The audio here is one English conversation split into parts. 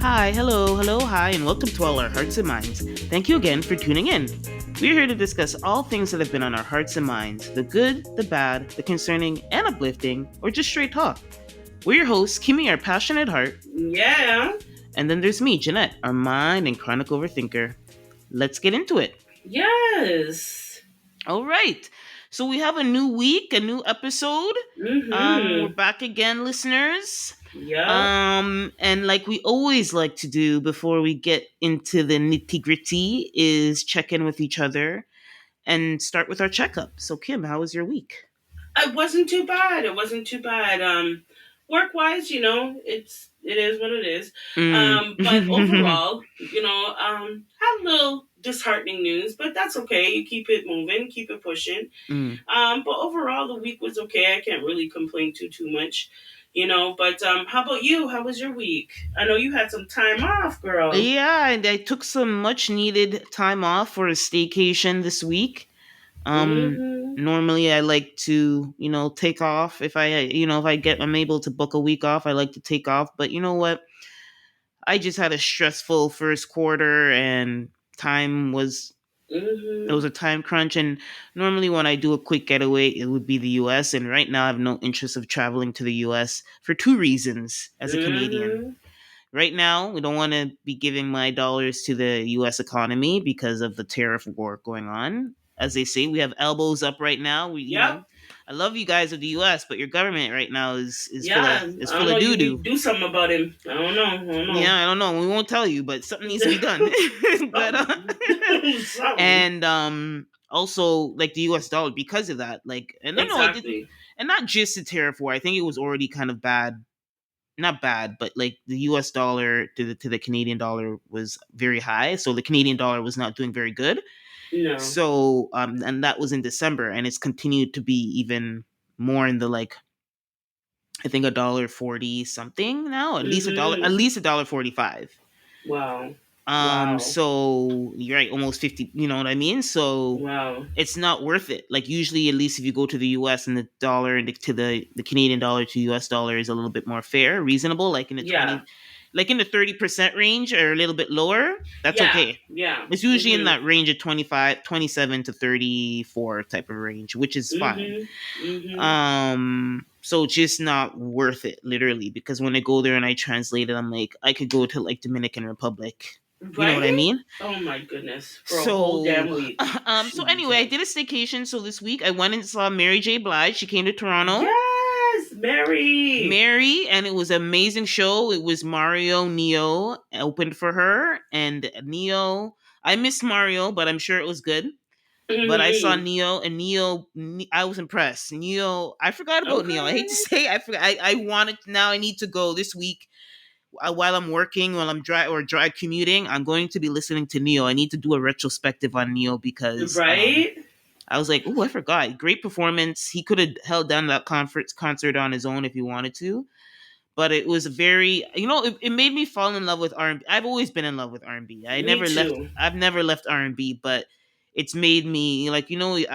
Hi, hello, hi, and welcome to all our hearts and minds. Thank you again for tuning in. We're here to discuss all things that have been on our hearts and minds the good, the bad, the concerning, and uplifting, or just straight talk. We're your hosts, Kimmy, our passionate heart, Yeah. and then there's me, Jeanette, our mind and chronic overthinker. Let's get into it. Yes. All right. So we have a new week, a new episode. We're Mm-hmm. back again, listeners. Yep. And like we always like to do before we get into the nitty gritty is check in with each other and start with our checkup. So Kim, how was your week? It wasn't too bad. It wasn't too bad. Work wise, it is what it is. Mm. But overall, had a little disheartening news, but that's okay. You keep it moving, keep it pushing. Mm. But overall, the week was okay. I can't really complain too much. But how about you? How was your week? I know you had some time off, girl. Yeah, and I took some much needed time off for a staycation this week. Mm-hmm. Normally I like to, take off if I'm able to book a week off, I like to take off, but you know what? I just had a stressful first quarter and time was it was Mm-hmm. a time crunch, and normally when I do a quick getaway it would be the US, and right now I have no interest of traveling to the US for two reasons as a Canadian. Mm-hmm. Right now, we don't want to be giving my dollars to the US economy because of the tariff war going on. As they say, we have elbows up right now. Yep. I love you guys of the US, but your government right now is full of Yeah. is I full don't of know. You doo need doo. to do something about him. I don't know. I don't know. Yeah, I don't know. We won't tell you, but something needs to be done. but Something. Something. and also like the US dollar because of that. Like, and no, it didn't, Exactly. and not just the tariff war. I think it was already kind of bad, not bad, but like the US dollar to the Canadian dollar was very high, so the Canadian dollar was not doing very good. No. So and that was in December, and it's continued to be even more in the like I think $1.40 something now, at Mm-hmm. least $1.45. Wow. Wow. So you're right, almost 50, you know what I mean? So Wow. it's not worth it. Like usually, at least if you go to the US and the dollar and to the Canadian dollar to US dollar is a little bit more fair, reasonable, like in the Yeah. 20, like in the 30% range or a little bit lower, that's Yeah. okay. Yeah. It's usually in Mm-hmm. that range of 25, 27 to 34 type of range, which is fine. Mm-hmm. Mm-hmm. So it's just not worth it, literally, because when I go there and I translate it, I'm like, I could go to like Dominican Republic. You know what I Right? mean? Oh my goodness. For a whole damn So, week. so anyway, I Jesus. did a staycation. So this week I went and saw Mary J. Blige. She came to Toronto. Yes, Mary. Mary, and it was an amazing show. It was Mario Neo opened for her, and Neo. I missed Mario, but I'm sure it was good. But I saw Mm-hmm. Neo, and I was impressed. Neo, I forgot about Neo. I hate to Okay. say, I forgot. I wanted now. I need to go this week while I'm working, while I'm dry commuting. I'm going to be listening to Neo. I need to do a retrospective on Neo because Right? I was like, oh, I forgot. Great performance. He could have held down that conference concert on his own if he wanted to, but it was very, it made me fall in love with R&B. I've always been in love with R&B. Me too. I've never left R&B, but it's made me like, we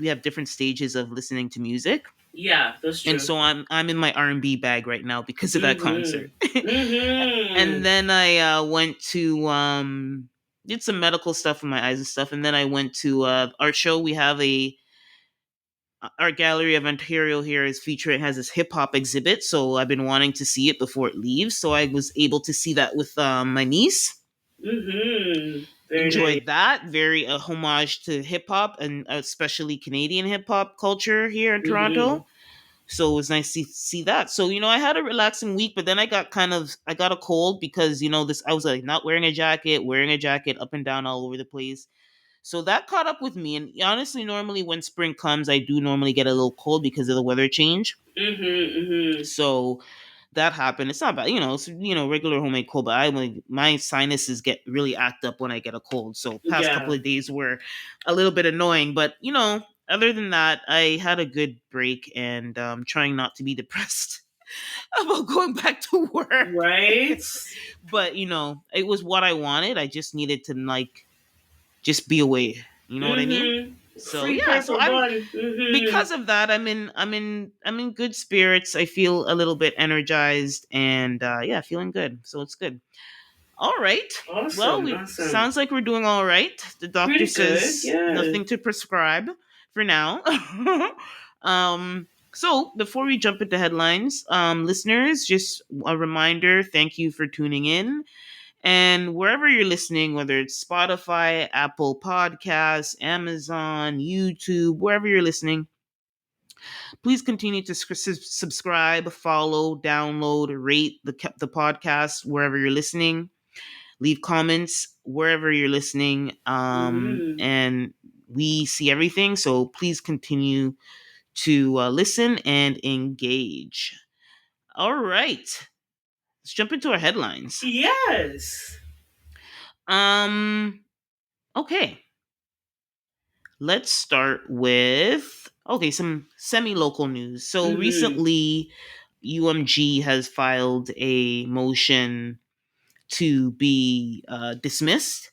have different stages of listening to music. Yeah, that's And true. so I'm in my R&B bag right now because of that concert. Mm-hmm. And Mm-hmm. then I went to did some medical stuff with my eyes and stuff, and then I went to art show. We have a art gallery of Ontario here is featuring has this hip hop exhibit, so I've been wanting to see it before it leaves. So I was able to see that with my niece. Mm-hmm. Very nice. Enjoyed that. Very a homage to hip hop and especially Canadian hip hop culture here in Mm-hmm. Toronto. So it was nice to see that. So I had a relaxing week, but then I got a cold because this I was like not wearing a jacket up and down all over the place. So that caught up with me. And honestly, normally when spring comes, I do normally get a little cold because of the weather change. Mm-hmm. Mm-hmm. So that happened. It's not bad, it's regular homemade cold, but I like my sinuses get really act up when I get a cold. So past couple Yeah. of days were a little bit annoying, but other than that, I had a good break and trying not to be depressed about going back to work. Right? But it was what I wanted. I just needed to like just be away. You know what I mean? Mm-hmm. So Free yeah, paper so I'm bun. Mm-hmm. because of that, I'm in good spirits. I feel a little bit energized and yeah, feeling good. So it's good. All right. Well, Awesome, we awesome. sounds like we're doing all right. The doctor Pretty good, says yeah. nothing to prescribe for now. So before we jump into headlines, listeners, just a reminder, thank you for tuning in. And wherever you're listening, whether it's Spotify, Apple Podcasts, Amazon, YouTube, wherever you're listening, please continue to subscribe, follow, download, rate the podcast wherever you're listening. Leave comments wherever you're listening. Hmm. And we see everything. So please continue to listen and engage. All right. Let's jump into our headlines. Yes. Um, okay. Let's start with some semi-local news. So Hmm. recently UMG has filed a motion to be dismissed.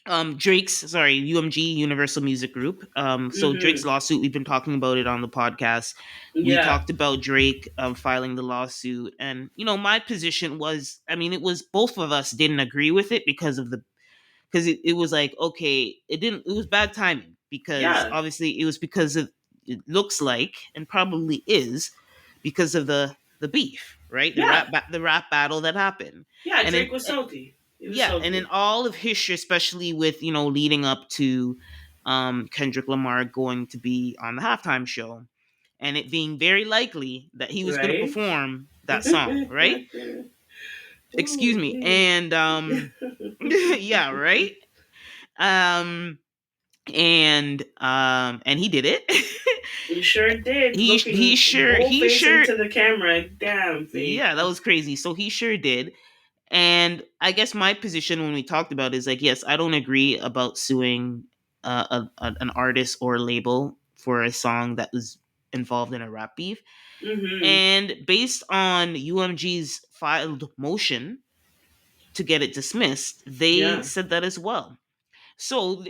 UMG, Universal Music Group. So Drake's Hmm. lawsuit, we've been talking about it on the podcast. We Yeah. talked about Drake filing the lawsuit, and my position was, I mean, it was both of us didn't agree with it because it was like, okay, it was bad timing because Yeah. obviously it was because of, it looks like, and probably is, because of the beef, right? Yeah. The rap battle that happened. Yeah. And then Drake was salty. He was yeah, and in salty. all of history, especially with leading up to Kendrick Lamar going to be on the halftime show, and it being very likely that he was going to Right? perform that song, right? Excuse Oh, me. man. And yeah, right. Um, and he did it. You sure did. he Looking sure bull he face sure into the camera. Damn, Faith. Yeah, that was crazy. So he sure did. And I guess my position when we talked about it is like, yes, I don't agree about suing an artist or label for a song that was involved in a rap beef. Hmm. And based on UMG's filed motion to get it dismissed, they Yeah. said that as well. So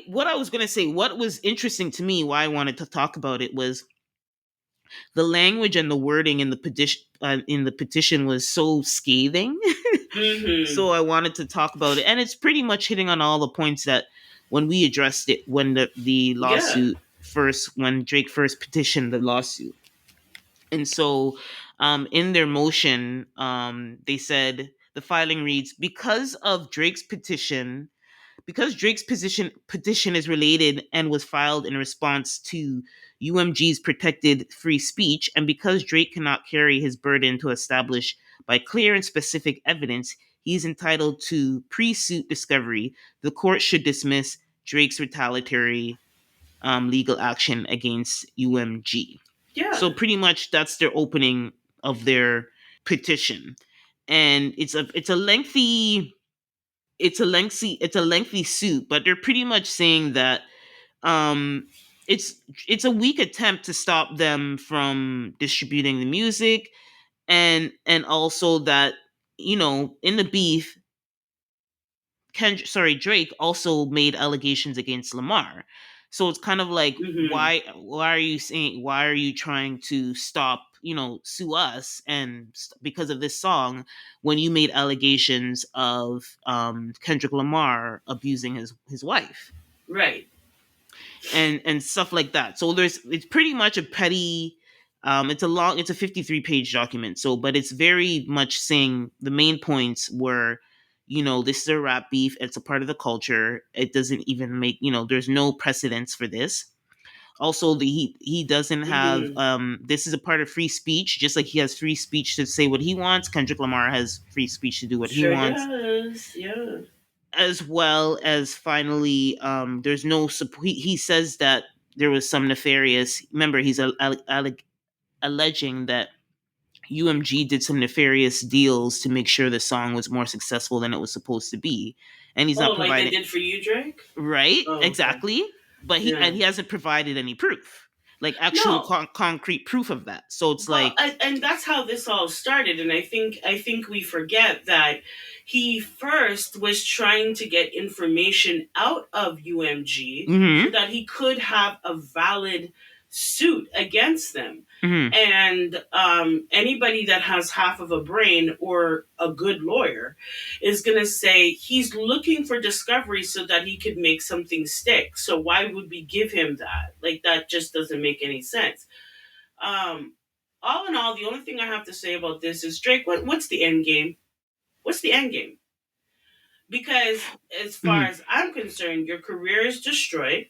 what I was gonna say, what was interesting to me, why I wanted to talk about it, was the language and the wording in the petition was so scathing. Hmm. So I wanted to talk about it, and it's pretty much hitting on all the points that when we addressed it when the Yeah. lawsuit first, when Drake first petitioned the lawsuit. And so in their motion, they said the filing reads, because Drake's petition is related and was filed in response to UMG's protected free speech, and because Drake cannot carry his burden to establish by clear and specific evidence he is entitled to pre-suit discovery, the court should dismiss Drake's retaliatory legal action against UMG. Yeah. So pretty much that's their opening of their petition, and it's a lengthy suit, but they're pretty much saying that um it's it's a weak attempt to stop them from distributing the music, and also that in the beef, Drake also made allegations against Lamar. So it's kind of like, Hmm. why are you trying to sue us because of this song when you made allegations of Kendrick Lamar abusing his wife Right. and stuff like that. So it's pretty much a petty. It's a 53-page document. So, but it's very much saying the main points were, this is a rap beef. It's a part of the culture. It doesn't even make, there's no precedence for this. Also, he doesn't have, Hmm. this is a part of free speech, just like he has free speech to say what he wants. Kendrick Lamar has free speech to do what he Sure wants, does. Yeah. as well as finally, there's no support. He says that there was some nefarious. Remember, he's alleging that UMG did some nefarious deals to make sure the song was more successful than it was supposed to be, and he's Oh, not like they providing. did for you, Drake? Right, Oh, okay. exactly. But he Yeah. and he hasn't provided any proof, like actual No. concrete proof of that. So it's Well, like, and that's how this all started. And I think we forget that he first was trying to get information out of UMG so hmm that he could have a valid suit against them. Mm-hmm. And anybody that has half of a brain or a good lawyer is going to say he's looking for discovery so that he could make something stick. So why would we give him that? Like, that just doesn't make any sense. Um, all in all, the only thing I have to say about this is, Drake, what's the end game? What's the end game? Because as far Mm-hmm. as I'm concerned, your career is destroyed.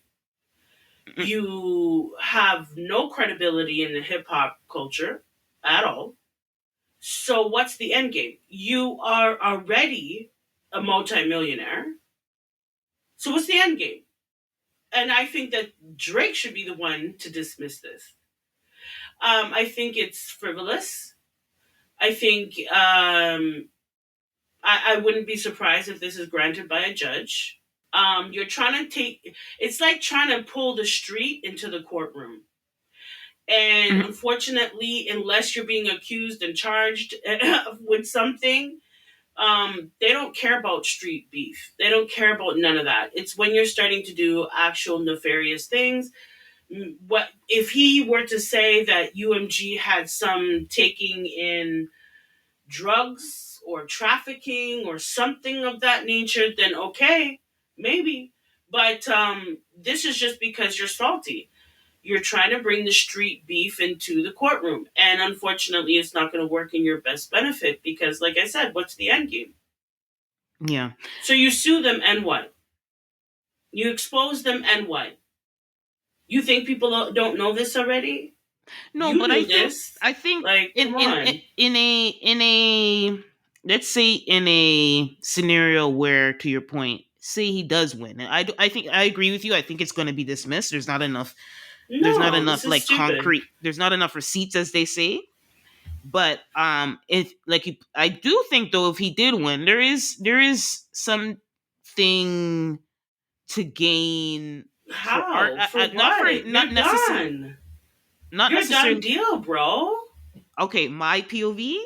You have no credibility in the hip hop culture at all. So what's the end game? You are already a multimillionaire. So what's the end game? And I think that Drake should be the one to dismiss this. I think it's frivolous. I think I wouldn't be surprised if this is granted by a judge. You're trying to take, it's like trying to pull the street into the courtroom. And Mm-hmm. unfortunately, unless you're being accused and charged with something, they don't care about street beef. They don't care about none of that. It's when you're starting to do actual nefarious things. What if he were to say that UMG had some taking in drugs or trafficking or something of that nature? Then okay, maybe. But this is just because you're salty. You're trying to bring the street beef into the courtroom. And unfortunately, it's not going to work in your best benefit because, like I said, what's the end game? Yeah. So you sue them and what? You expose them and what? You think people don't know this already? No, You but knew this. I think Like, in come on. a let's say in a scenario where, to your point, say he does win, and I think I agree with you. I think it's going to be dismissed. There's not No, this enough is like stupid. concrete. There's not enough receipts, as they say. But if like I do think though, if he did win, there is something to gain for art. How? For Not for what? You're done. not You're done necessarily. deal, bro. Okay, my POV.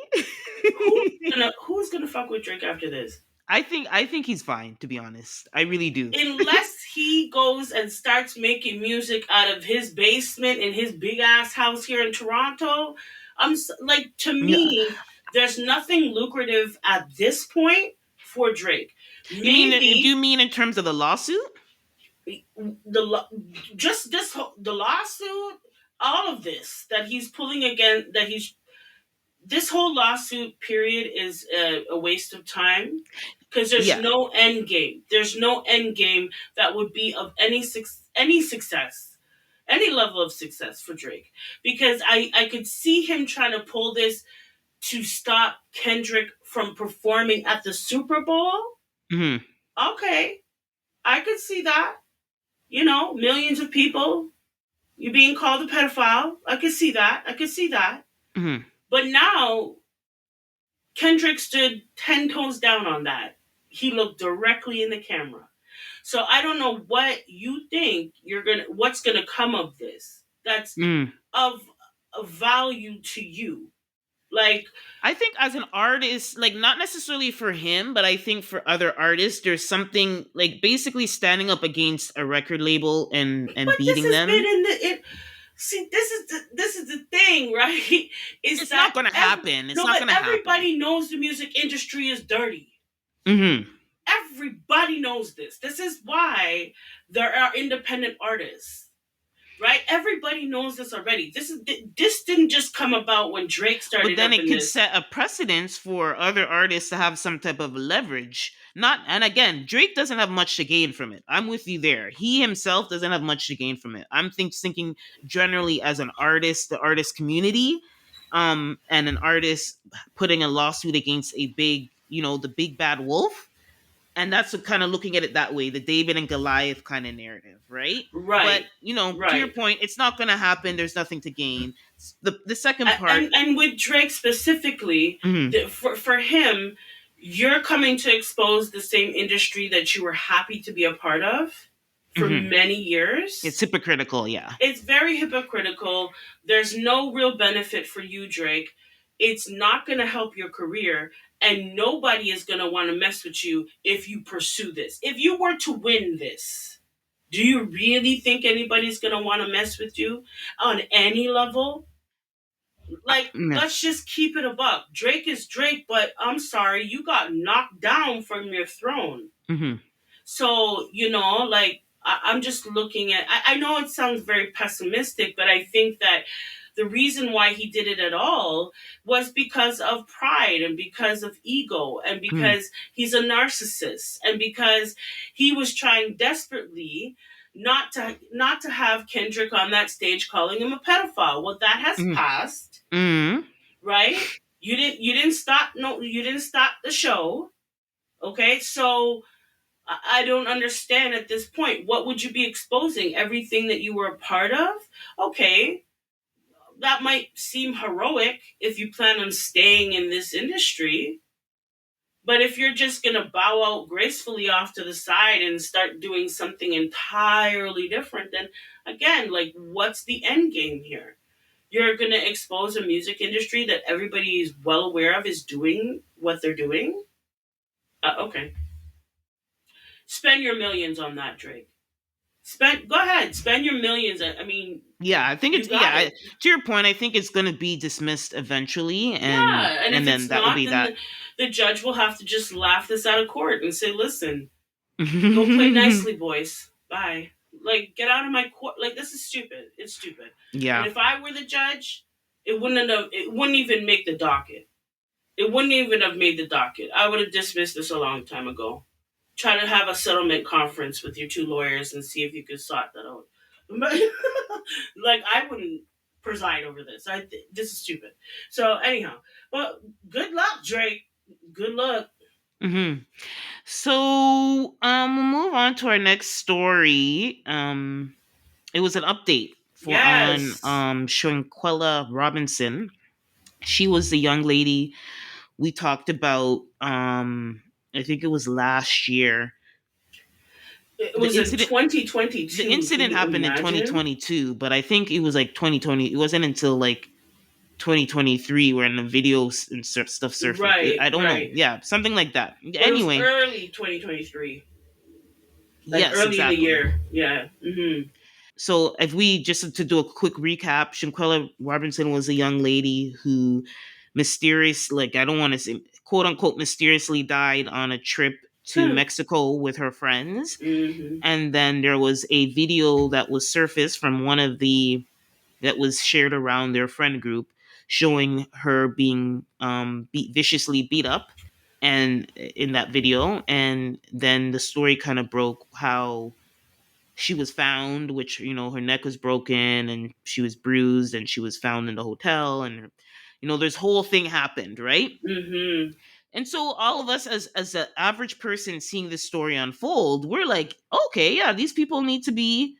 Who's gonna fuck with Drake after this? I think he's fine, to be honest. I really do. Unless he goes and starts making music out of his basement in his big ass house here in Toronto, like, to Yeah. me, there's nothing lucrative at this point for Drake. You mean, do you Maybe mean in terms of the lawsuit? the just the lawsuit, all of this that he's pulling again, that he's this whole lawsuit period is a waste of time because there's Yeah. no end game. There's no end game that would be of any success, any level of success for Drake. Because I could see him trying to pull this to stop Kendrick from performing at the Super Bowl. Hmm. Okay, I could see that. You know, millions of people, you being called a pedophile. I could see that. I could see that. Hmm. But now Kendrick stood 10 toes down on that. He looked directly in the camera. So I don't know what you think what's gonna come of this. That's Mm. of value to you. Like, I think as an artist, like not necessarily for him, but I think for other artists, there's something like basically standing up against a record label and but this beating has been them. in the it. See, this is the thing, right? Is It's not that gonna happen. It's no, not but gonna happen. everybody knows the music industry is dirty. Hmm. Everybody knows this. This is why there are independent artists, right? Everybody knows this already. This didn't just come about when Drake But started then up it in could this. set a precedence for other artists to have some type of leverage. Not, and again, Drake doesn't have much to gain from it. I'm with you there. He himself doesn't have much to gain from it. I'm thinking generally as an artist, the artist community, and an artist putting a lawsuit against a big, the big bad wolf, and that's kind of looking at it that way, the David and Goliath kind of narrative, right? But Right, to your right. point, it's not going to happen. There's nothing to gain. The second part. And with Drake specifically, Mhm, for him, you're coming to expose the same industry that you were happy to be a part of for mhm. many It's years. hypocritical, yeah. It's very hypocritical. There's no real benefit for you, Drake. It's not going to help your career, and nobody is going to want to mess with you if you pursue this. If you were to win this, Do you really think anybody's gonna want to mess with you on any level? Like, Yeah. let's just keep it a buck. Drake is Drake, but I'm sorry, you got knocked down from your throne. Mm-hmm. So, like, I'm just looking at, I know it sounds very pessimistic, but I think that the reason why he did it at all was because of pride and because of ego and Mm-hmm. because he's a narcissist and because he was trying desperately not to have Kendrick on that stage calling him a pedophile. Well, that has passed, Mm-hmm. right? You didn't stop, no, you didn't stop the show. Okay? So I don't understand at this point. What would you be exposing? Everything that you were a part of? Okay, that might seem heroic if you plan on staying in this industry. But if you're just going to bow out gracefully off to the side and start doing something entirely different, then again, like, what's the end game here? You're going to expose a music industry that everybody is well aware of is doing what they're doing? Okay. Spend your millions on that, Drake. Go ahead, spend your millions. I mean, Yeah, I think you it's got it. to your point. I think it's going to be dismissed eventually, Yeah, and if and then it's that will not, be then that. the judge will have to just laugh this out of court and say, "Listen, go play nicely, boys. Bye. Like, get out of my court. Like, this is stupid. It's stupid." And Yeah. if I were the judge, it wouldn't even make the docket. It wouldn't even have made the docket. I would have dismissed this a long time ago. Try to have a settlement conference with your two lawyers and see if you could sort that out. But, like, I wouldn't preside over this. This is stupid. So anyhow, but good luck, Drake. Good luck. Hmm. So, we'll move on to our next story. It was an update for on Yes, Shanquella Robinson. She was the young lady we talked about. I think it was last year. it The was in incident the 2022. Can incident you happened in imagine? 2022, but I think it was like 2020. It wasn't until like 2023 when the videos and stuff surfaced. Right, I don't know. right. Yeah, something like that. But it was Anyway, early 2023, like yes, early in the exactly. year. Yeah. So if we just to do a quick recap, Shanquella Robinson was a young lady who like I don't want to say quote unquote mysteriously died on a trip to Hmm. Mexico with her friends. Mm-hmm. And then there was a video that was surfaced from one of the that was shared around their friend group showing her being viciously beat up and in that video. And then the story kind of broke how she was found, which her neck was broken and she was bruised and she was found in the hotel, and this whole thing happened, right? Mm-hmm. And so all of us as an average person seeing this story unfold, we're like, okay, yeah, these people need to be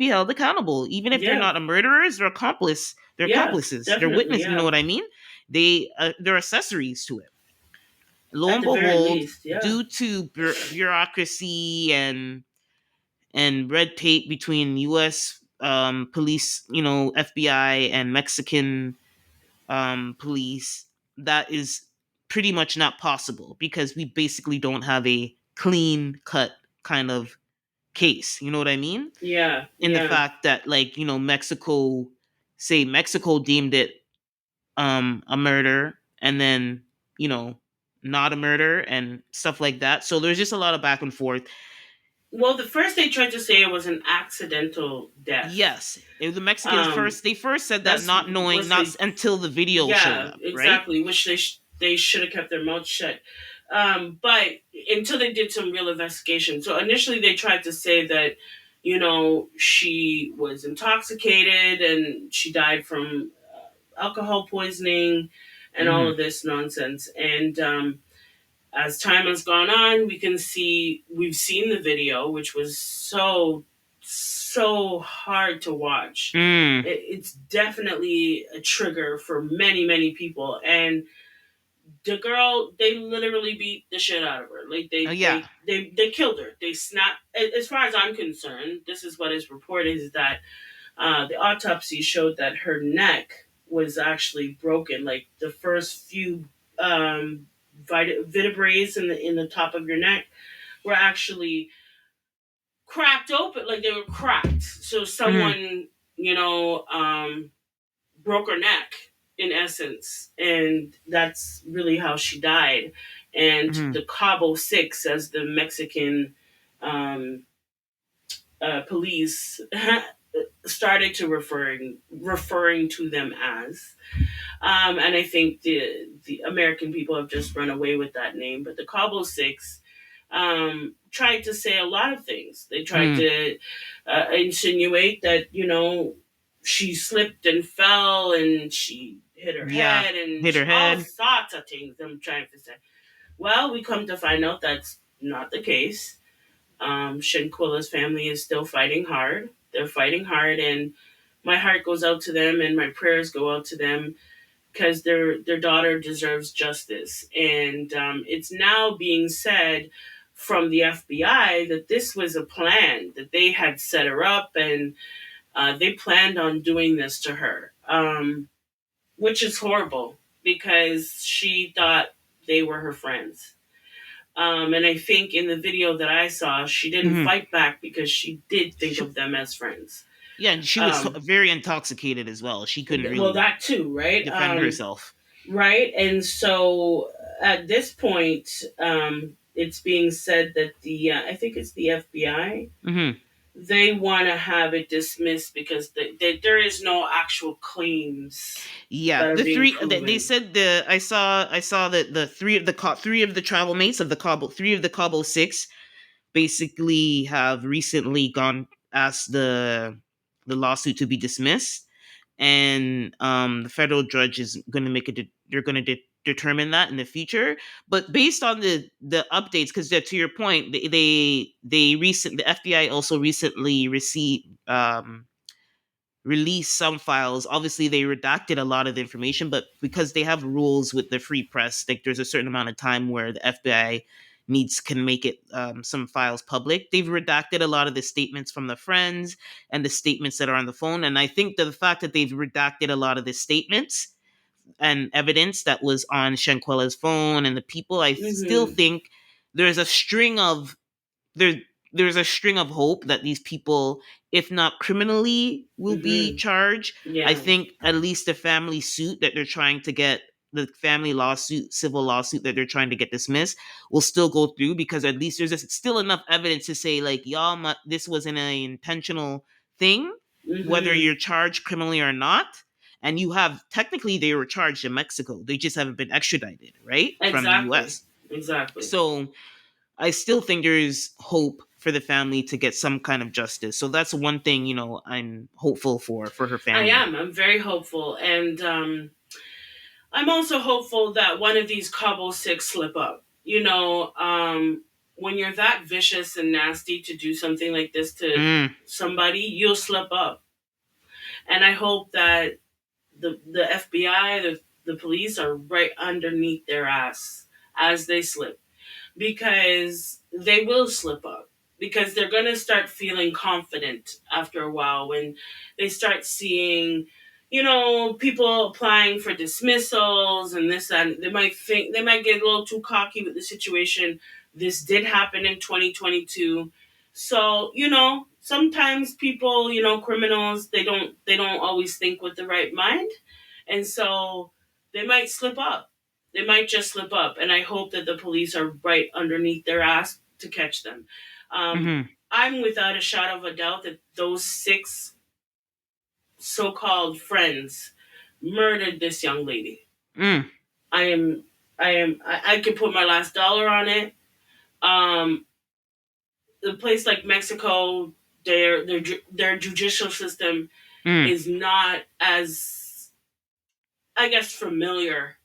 held accountable, even if they're Yeah. not a murderers. They're Yeah. accomplices, they're Definitely. witness, you know Yeah. what I mean? They're accessories to it. Lo At and the very behold, least. Yeah. due to bureaucracy and red tape between U.S. Police, FBI and Mexican police, that is pretty much not possible because we basically don't have a clean cut kind of case. You know what I mean? Yeah. In the Yeah. fact that, like, Mexico deemed it a murder, and then you know not a murder and stuff like that. So there's just a lot of back and forth. Well, the first they tried to say it was an accidental death. Yes, the Mexicans Um, first said that, that's not knowing, was not they. until the video showed Yeah, up, right? exactly. Which they should have kept their mouth shut. But until they did some real investigation. So initially they tried to say that, she was intoxicated and she died from alcohol poisoning and all Hmm. of this nonsense. And as time has gone on, we've seen the video, which was so hard to watch. Mm. It's definitely a trigger for many many people, and the girl, they literally beat the shit out of her. Like, Oh, they yeah. they they, they killed her. They snapped. As far as I'm concerned, this is what is reported, is that the autopsy showed that her neck was actually broken. Like, the first few vertebrae in the top of your neck were actually cracked open, like they were cracked. So Mm-hmm. someone, you know, broke her neck in essence, and that's really how she died. And Mm-hmm. the Cabo Six, as the Mexican um, police started to referring to them as. And I think the American people have just run away with that name. But the Cabo Six tried to say a lot of things. They tried Mm-hmm. to insinuate that, she slipped and fell and she hit her Yeah. head and Hit her all head. sorts of things. I'm trying to say. Well, we come to find out that's not the case. Shanquella's family is still fighting hard. They're fighting hard, and my heart goes out to them, and my prayers go out to them because their daughter deserves justice. And it's now being said from the FBI that this was a plan, that they had set her up, and they planned on doing this to her, which is horrible because she thought they were her friends. And I think in the video that I saw, she didn't Mm-hmm. fight back because she did think of them as friends. Yeah, and she was Um, very intoxicated as well. She couldn't well, really that too, right? defend herself. Right. And so at this point, it's being said that I think it's the FBI, Hmm. they want to have it dismissed because there is no actual claims Yeah, that are the being three they proven. said I saw that the three of the travel mates of the Cabo three of the Cabo Six basically have recently gone asked the lawsuit to be dismissed, and the federal judge is going to make they're going to determine that in the future. But based on the updates, because to your point, the FBI also recently received released some files. Obviously, they redacted a lot of the information, but because they have rules with the free press, like there's a certain amount of time where the FBI needs can make it some files public. They've redacted a lot of the statements from the friends and the statements that are on the phone. And I think that the fact that they've redacted a lot of the statements and evidence that was on Shanquella's phone and the people, I still Mm-hmm. think there's a string of there there's a string of hope that these people, if not criminally, will be Mm-hmm. charged. I Yeah. think at least the family suit that they're trying to get, the family lawsuit, civil lawsuit that they're trying to get dismissed, will still go through because at least there's still enough evidence to say like y'all, this wasn't an intentional thing, whether Mm-hmm. you're charged criminally or not. And you have technically they were charged in Mexico. They just haven't been extradited, right, from the Exactly. U.S. Exactly. So I still think there's hope for the family to get some kind of justice. So that's one thing, I'm hopeful for her I family. am. I'm very hopeful, and I'm also hopeful that one of these Cabo Six slip up. When you're that vicious and nasty to do something like this to Mm, somebody, you'll slip up. And I hope that the FBI, the police are right underneath their ass as they slip, because they will slip up, because they're going to start feeling confident after a while when they start seeing, people applying for dismissals and this and they might get a little too cocky with the situation. This did happen in 2022. So, sometimes people, criminals, they don't always think with the right mind, and so they might slip up. They might just slip up, and I hope that the police are right underneath their ass to catch them. mm-hmm, I'm without a shadow of a doubt that those six so-called friends murdered this young lady. mm, I am, I can put my last dollar on it. Um, the place like Mexico, their judicial system mm. is not as, I guess, familiar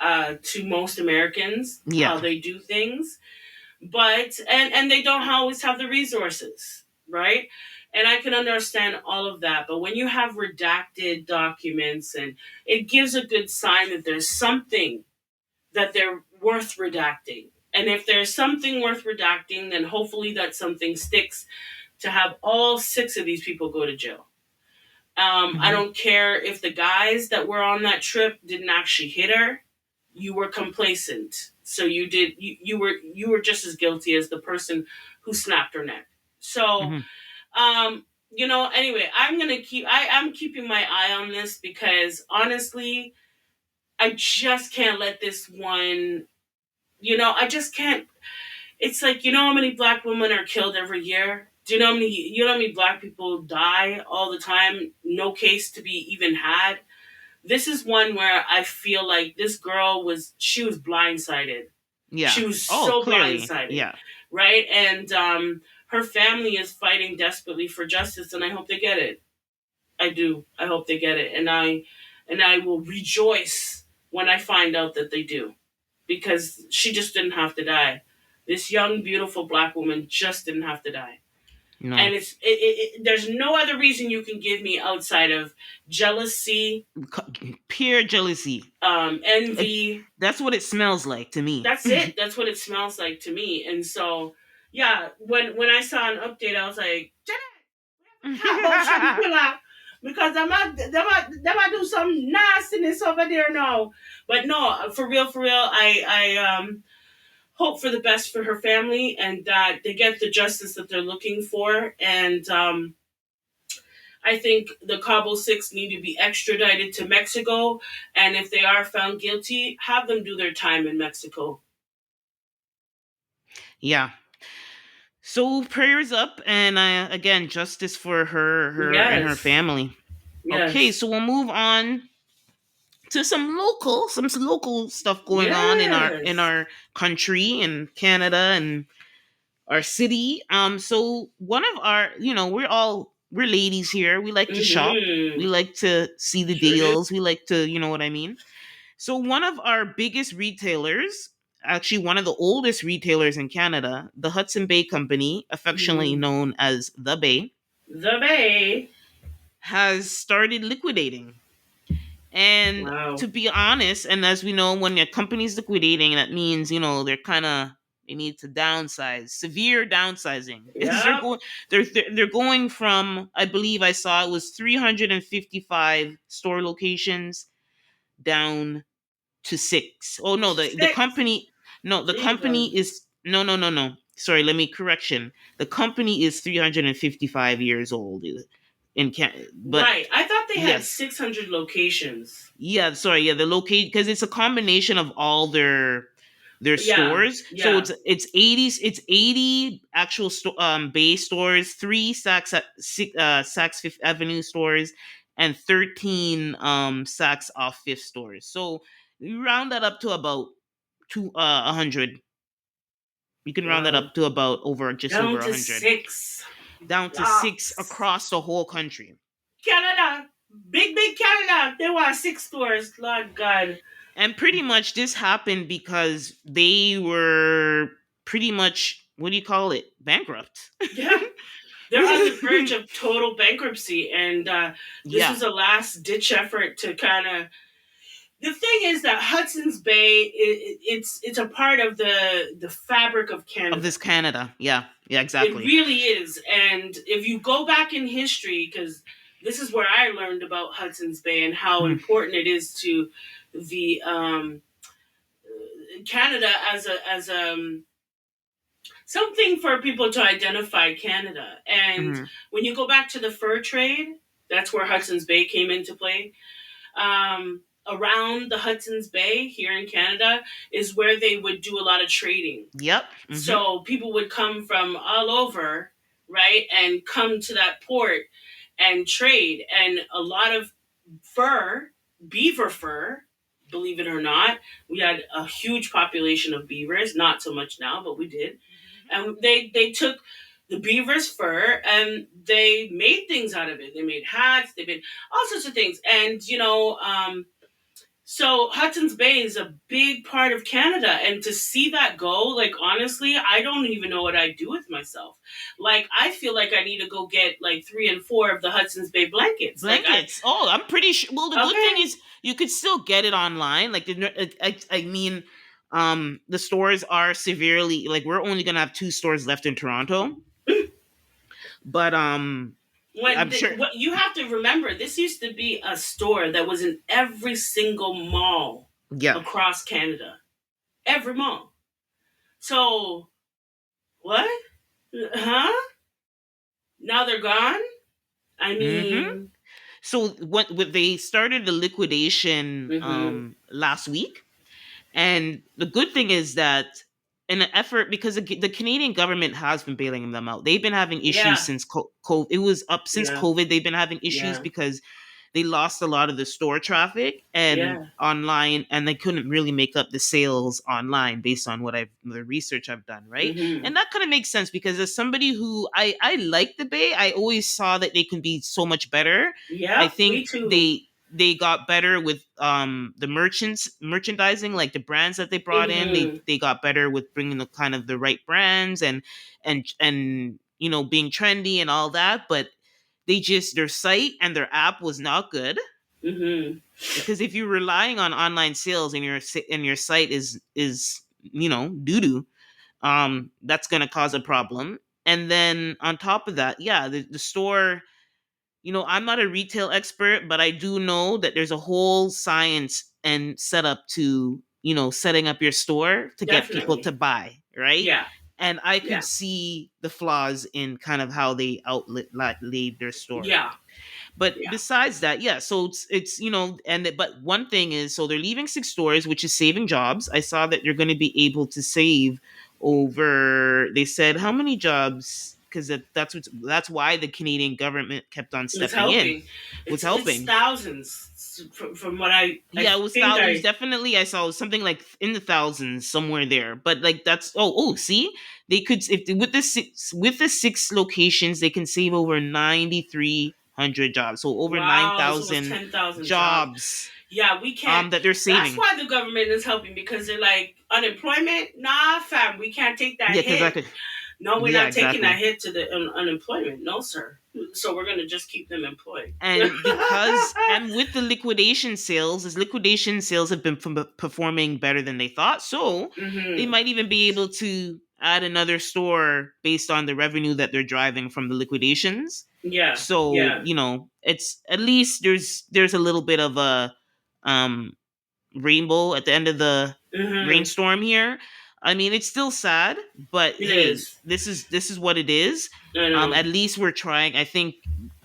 to most Americans Yeah. how they do things, but and they don't always have the resources, right? And I can understand all of that, but when you have redacted documents, and it gives a good sign that there's something that they're worth redacting. And if there's something worth redacting, then hopefully that something sticks to have all six of these people go to jail. I Hmm. don't care if the guys that were on that trip didn't actually hit her. You were complacent, so you were just as guilty as the person who snapped her neck. So, Hmm. anyway, I'm keeping my eye on this because honestly, I just can't let this one, I just can't. It's like, how many black women are killed every year? Do you know how many black people die all the time? No case to be even had. This is one where I feel like this girl she was blindsided. Yeah. She was Oh, so clearly. blindsided, Yeah. right? And her family is fighting desperately for justice, and I hope they get it. I do. I hope they get it, and I will rejoice when I find out that they do, because she just didn't have to die. This young, beautiful black woman just didn't have to die, No. and there's no other reason you can give me outside of jealousy, Pure jealousy. It, envy. that's what it smells like to me. That's it. That's what it smells like to me. And so, yeah, when I saw an update, I was like, chat about Shanquella because they might do some nastiness over there now. But no, for real, I hope for the best for her family and that they get the justice that they're looking for. And I think the Cabo Six need to be extradited to Mexico, and if they are found guilty, have them do their time in Mexico. Yeah. So prayers up, and again, justice for her and her Yes, family. Okay, yes, so we'll move on to some local stuff going on in yes. our country and Canada and our city. So one of our, we're ladies here. We like to shop. We Mm-hmm. like to see the Sure do. deals. We like to, you know what I mean. So one of our biggest retailers, actually one of the oldest retailers in Canada, the Hudson Bay Company, affectionately Mm. known as the Bay, The Bay. has started liquidating. And Wow. to be honest, and as we know, when your company's liquidating, that means they need to downsize, severe downsizing, because Yep. they're going from, I believe I saw it was 355 store locations down to six. Oh no, the Six. company, no, the company Jesus. is no. Sorry, let me correction. The company is 355 years old but Right. I thought they had yes. 600 locations. Yeah, sorry. Yeah, the locate because it's a combination of all their Yeah. stores. So Yeah. it's 80 actual Bay stores, three Saks Fifth Avenue stores, and 13 Saks off Fifth stores. So you round that up to about 100. You can round that Wow. up to about over just Down over to 100, six. down to six Yes. across the whole country. Canada. Big, big Canada. They want six stores. Lord God. And pretty much this happened because they were pretty much, what do you call it, bankrupt. Yeah. They're on the verge of total bankruptcy. And this Yeah, was a last ditch effort to kind of. The thing is that Hudson's Bay, it's a part of the fabric of of Canada. this Canada. Yeah, yeah, It exactly. really is. And if you go back in history, because this is where I learned about Hudson's Bay and how Mhm, important it is to the Canada as something for people to identify Canada. And mhm. when you go back to the fur trade, that's where Hudson's Bay came into play. Around the Hudson's Bay here in Canada is where they would do a lot of trading. Yep. Hmm. So people would come from all over, right, and come to that port and trade. And a lot of fur, beaver fur, believe it or not, we had a huge population of beavers. Not so much now, but we did. And they took the beaver's fur and they made things out of it. They made hats. They made all sorts of things. And so Hudson's Bay is a big part of Canada, and to see that go, like honestly, I don't even know what I'd do with myself. Like I feel like I need to go get like 3 and 4 of the Hudson's Bay blankets. Like Blankets. Oh, I'm pretty sure. Well, the good thing okay, is you could still get it online. Like, I mean, the stores are severely, like, we're only gonna have two stores left in Toronto, but I'm sure. what you have to remember, this used to be a store that was in every single mall Yeah. across Canada, every mall. So what? Huh? Now they're gone. I Mm-hmm. mean, So what they started the liquidation mm-hmm. last week. And the good thing is that in an effort, because the Canadian government has been bailing them out. They've been having issues Yeah, since COVID. It was up since yeah, COVID. They've been having issues yeah, because they lost a lot of the store traffic and yeah. online, and they couldn't really make up the sales online based on the research I've done, right? Mm-hmm. And that kind of makes sense because as somebody who I like the Bay, I always saw that they can be so much better. I Yep, me think too. they got better with the merchandising, like the brands that they brought in. Mm-hmm. They got better with bringing the kind of the right brands and being trendy and all that, but they just their site and their app was not good. Mm-hmm. Because if you're relying on online sales and your site is doo doo, that's going to cause a problem. And then on top of that, yeah, the store, I'm not a retail expert, but I do know that there's a whole science and setup to, setting up your store to get people Definitely. to buy, right? Yeah, And I yeah, could see the flaws in kind of how they laid their store. yeah, But yeah. besides that, yeah, so it's but one thing is, so they're leaving 6 stores, which is saving jobs. I saw that you're going to be able to save over, they said, how many jobs, because that's why the Canadian government kept on It's stepping in, helping. was It's helping. thousands from what I Yeah, it was think thousands. I. Definitely, I saw something like in the thousands somewhere there. But like that's see, they could, if with the six locations, they can save over 9,300 jobs. So over nine Wow, it's almost thousand 10,000 jobs. jobs Yeah, we can't. that they're That's saving. why the government is helping because they're like unemployment. Nah, fam, we can't take that Yeah, because I hit. could. No, we're Yeah, not taking that exactly. hit to the unemployment. No, sir. So we're gonna just keep them employed. And with the liquidation sales, as liquidation sales have been performing better than they thought, so they Mm-hmm. might even be able to add another store based on the revenue that they're driving from the liquidations. Yeah, So yeah. it's at least there's a little bit of a um rainbow at the end of the Mm-hmm. rainstorm here. I mean, it's still sad, but It hey, is. this is what it is. I know. At least we're trying. I think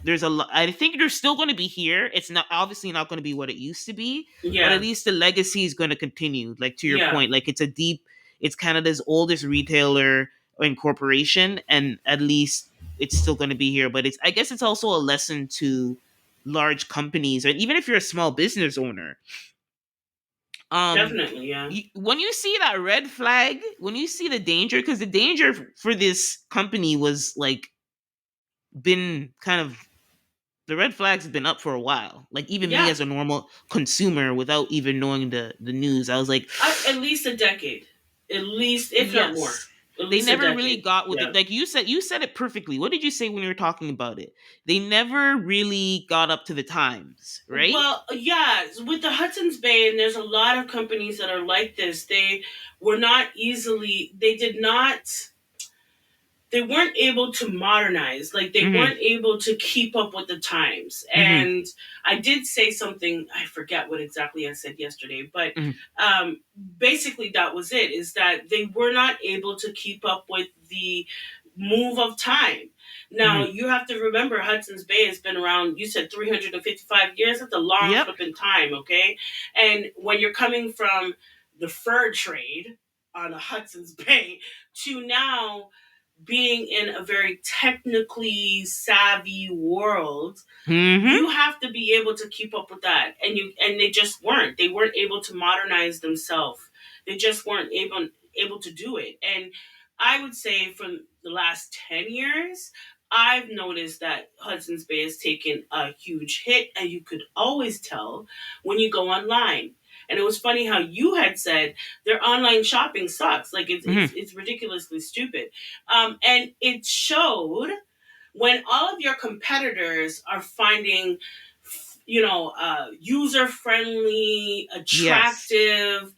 I think they're still going to be here. It's not obviously not going to be what it used to be, but at Yeah, least the legacy is going to continue. Like to your yeah. point, like it's Canada's oldest retailer and corporation, and at least it's still going to be here. But I guess it's also a lesson to large companies, and even if you're a small business owner, um Definitely, yeah. when you see that red flag, when you see the danger, because the danger for this company was like been kind of, the red flags have been up for a while. Like even me Yeah. as a normal consumer, without even knowing the news, I was like, At least a decade. At least, if not more. yes. At They least a never really decade. got with Yeah. it. Like you said it perfectly. What did you say when you were talking about it? They never really got up to the times, right? Well, yeah, with the Hudson's Bay, and there's a lot of companies that are like this. Were not easily, they weren't able to modernize, like they Mm-hmm. weren't able to keep up with the times. Mm-hmm. And I did say something, I forget what exactly I said yesterday, but Mm-hmm. um, basically that was it, is that they were not able to keep up with the move of time. Now Mm-hmm. you have to remember Hudson's Bay has been around, you said 355 years. That's a long Yep. flipping time, okay? And when you're coming from the fur trade on the Hudson's Bay to now being in a very technically savvy world, Mm-hmm. you have to be able to keep up with that. And they just weren't. They weren't able to modernize themselves. They just weren't able to do it. And I would say from the last 10 years, I've noticed that Hudson's Bay has taken a huge hit, and you could always tell when you go online. And it was funny how you had said their online shopping sucks. Like Mm-hmm. it's ridiculously stupid. And it showed when all of your competitors are finding, user friendly, Yes. attractive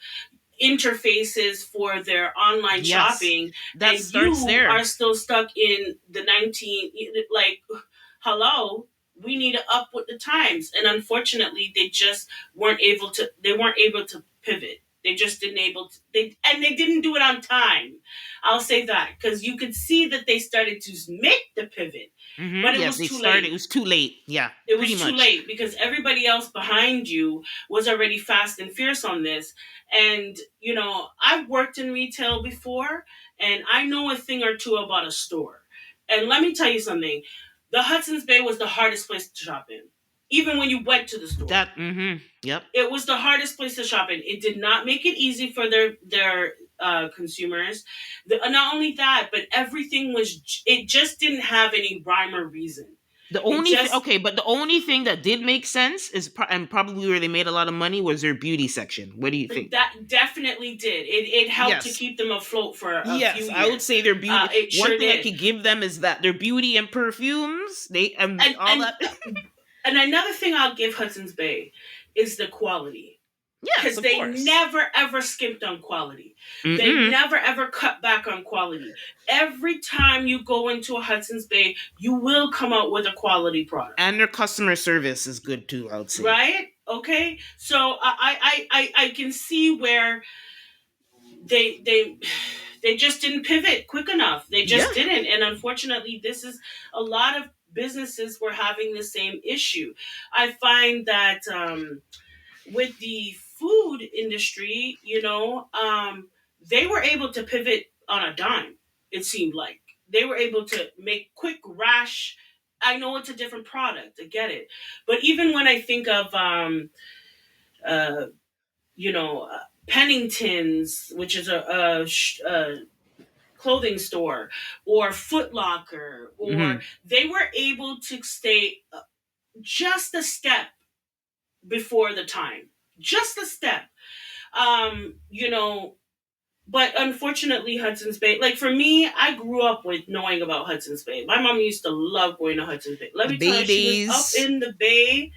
interfaces for their online Yes. shopping, That and starts you are there. still stuck in the 19, like, hello, we need to up with the times. And unfortunately they just weren't able to pivot. They just didn't able to, they didn't do it on time. I'll say that because you could see that they started to make the pivot, but it Yeah, was they too started. It late. was too late. Yeah, It pretty was too much. late because everybody else behind you was already fast and fierce on this. And I've worked in retail before, and I know a thing or two about a store. And let me tell you something: the Hudson's Bay was the hardest place to shop in, even when you went to the store. That. Yep. It was the hardest place to shop in. It did not make it easy for their consumers. Not only that, but everything was. It just didn't have any rhyme or reason. The It only just okay, but the only thing that did make sense is and probably where they made a lot of money was their beauty section. What do you think? that definitely did. It helped to Yes. keep them afloat for a few Yes, I would years. say their beauty. It One sure thing I did. could give them is that their beauty and perfumes, they and And all and that. and another thing I'll give Hudson's Bay is the quality. Yes, Because of they course. never ever skimped on quality. They Mm-mm. never ever cut back on quality. Every time you go into a Hudson's Bay, you will come out with a quality product. And their customer service is good too, I would say. Right? Okay. So I can see where they they just didn't pivot quick enough. They Yeah. just didn't. And unfortunately, this is a lot of businesses were having the same issue. I find that with the food industry, they were able to pivot on a dime. It seemed like they were able to make quick, rash. I know it's a different product. I get it, but even when I think of, uh, Pennington's, which is a clothing store, or Foot Locker, or Hmm. they were able to stay just a step before the time, just a step. Um, you know, but unfortunately, Hudson's Bay, like for me, I grew up with knowing about Hudson's Bay. My mom used to love going to Hudson's Bay. Let The me tell Bay you, she was up Days. in the Bay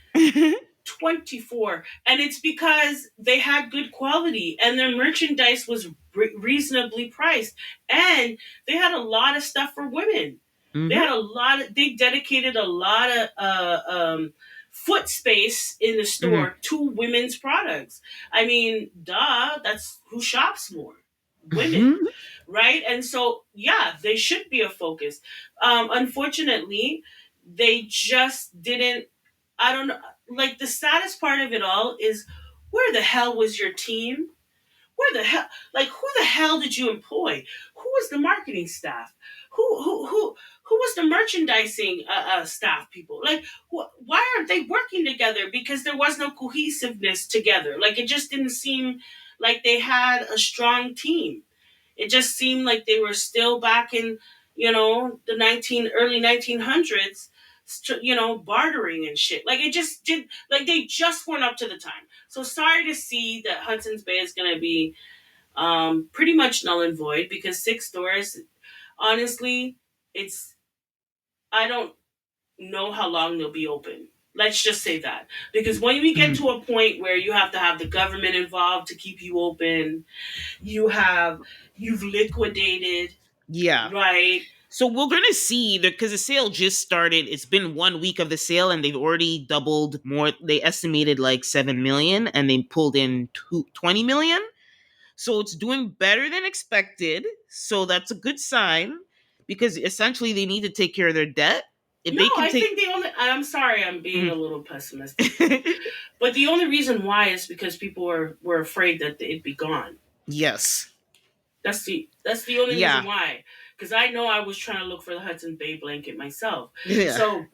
24. And it's because they had good quality and their merchandise was reasonably priced. And they had a lot of stuff for women. Hmm. They dedicated a lot of foot space in the Hmm. store to women's products. I mean, duh, that's who shops more. Women, Hmm. right? And so, yeah, they should be a focus. Unfortunately, they just didn't. I don't know. Like the saddest part of it all is where the hell was your team? Where the hell, like, who the hell did you employ? Who was the marketing staff? Who was the merchandising staff people? Like, why aren't they working together? Because there was no cohesiveness together. Like, it just didn't seem like they had a strong team. It just seemed like they were still back in, the early 1900s, bartering and shit. Like it just did, like they just weren't up to the time. So sorry to see that Hudson's Bay is going to be pretty much null and void because 6 stores, honestly, it's, I don't know how long they'll be open. Let's just say that. Because when we get Hmm. to a point where you have to have the government involved to keep you open, you've liquidated, Yeah. right? So we're gonna see that because the sale just started. It's been 1 week of the sale, and they've already doubled more. They estimated like 7 million, and they pulled in 20 million. So it's doing better than expected. So that's a good sign because essentially they need to take care of their debt. If No, they can I take, think the only, I'm sorry, I'm being a Mhm. little pessimistic here. But the only reason why is because people were afraid that it'd be gone. Yes, That's the only reason yeah, why. Because I know I was trying to look for the Hudson Bay blanket myself. yeah, So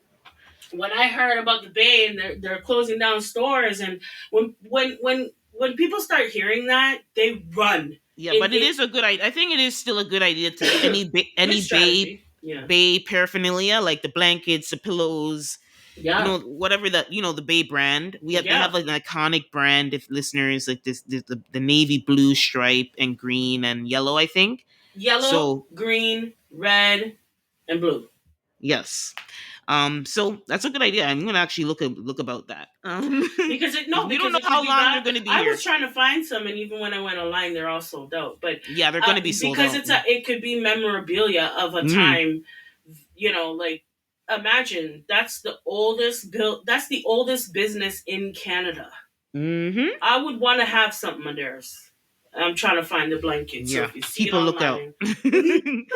when I heard about the Bay and they're closing down stores, and when people start hearing that, they run. yeah. And But it they is a good idea. I think it is still a good idea to get good any strategy. Yeah. bay paraphernalia like the blankets, the pillows, Yeah. whatever that the Bay brand. They Yeah. have like an iconic brand. If listeners like this the navy blue stripe and green and yellow, I think. Yellow, So green, red, and blue. yes, so that's a good idea. I'm gonna actually look about that. Because Because we don't because know it could how be long they're bad. gonna be I was here. trying to find some, and even when I went online, they're all sold out. But Yeah, they're gonna be sold because out. it could be memorabilia of a Hmm. time, like imagine that's the oldest business in Canada. Hmm. I would want to have something of theirs. I'm trying to find the blanket. So Yeah. if you see Keep it a lookout. online,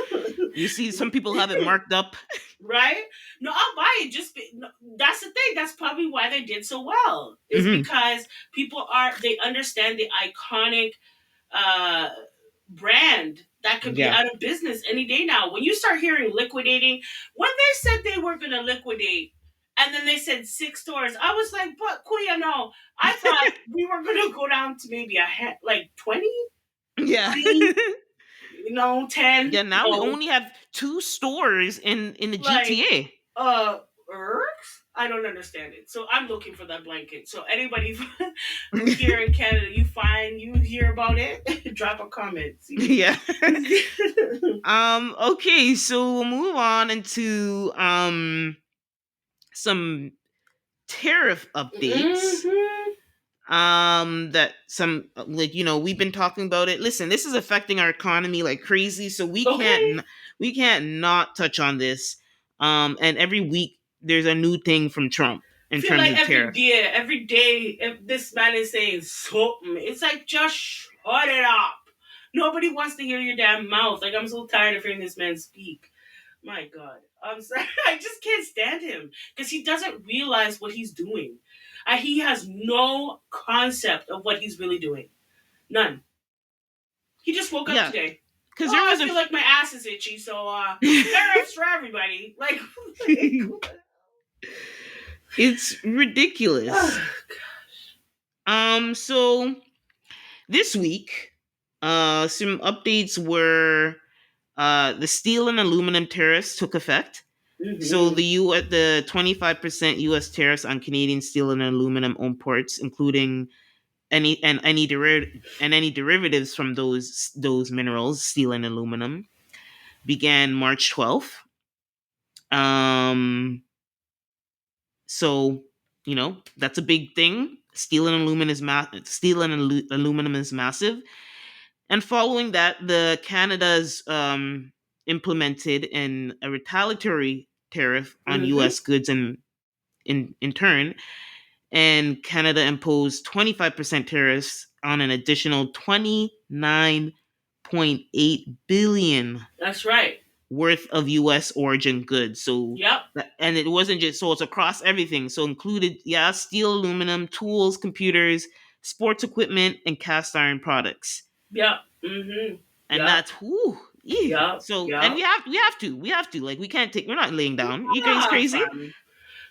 You see, some people have it marked up. right? No, I'll buy it. No, that's the thing. That's probably why they did so well. Is Hmm. because they understand the iconic uh, brand that could be Yeah. out of business any day now. When you start hearing liquidating, when they said they were going to liquidate, and then they said 6 stores, I was like, but Kuya, no. I thought we were going to go down to maybe like 20, Yeah. 20, 10. Yeah, now we No, only have two stores in the like, GTA. uh, Erks? I don't understand it. So I'm looking for that blanket. So anybody here in Canada, you hear about it, drop a comment. See. Yeah. Okay, so we'll move on into some tariff updates. Hmm. That some like we've been talking about it. Listen, this is affecting our economy like crazy, so Okay. we can't not touch on this. And every week there's a new thing from Trump in Feel terms like of tariff. every day, if this man is saying something, it's like just shut it up. Nobody wants to hear your damn mouth. Like I'm so tired of hearing this man speak. My God, I'm sorry. I just can't stand him because he doesn't realize what he's doing. He has no concept of what he's really doing. None. He just woke up Yeah, today. because Oh, there I was feel like my ass is itchy, so tariffs for everybody. Like, it's ridiculous. oh, So this week, some updates were the steel and aluminum tariffs took effect. So mm-hmm. the 25% U.S. tariffs on Canadian steel and aluminum imports, including any derivatives from those minerals, steel and aluminum, began March 12th. Um, so that's a big thing. Steel and aluminum is massive. And following that, the Canada's implemented a retaliatory tariff on Mm-hmm. U.S. goods, and in turn, and Canada imposed 25% tariffs on an additional 29.8 billion That's right. worth of U.S. origin goods. So, Yep. and it wasn't just so it's across everything. So included, yeah, steel, aluminum, tools, computers, sports equipment, and cast iron products. Yep. Mm-hmm. And Yep. that's whoo. Yeah. Yep. So, and Yep. we have to like we're not laying down. You guys Ah, crazy? fam.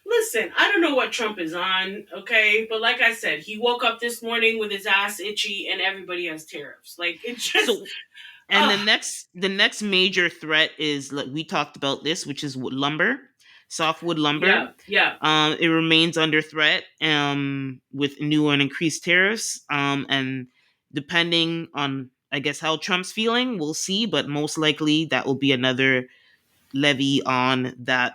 Listen, I don't know what Trump is on, okay? But like I said, he woke up this morning with his ass itchy and everybody has tariffs. Like, it just, So, and ugh. the next major threat is like we talked about this, which is lumber, softwood lumber. Yeah. Yeah. It remains under threat with new and increased tariffs. And depending on, I guess, how Trump's feeling, we'll see. But most likely that will be another levy on that.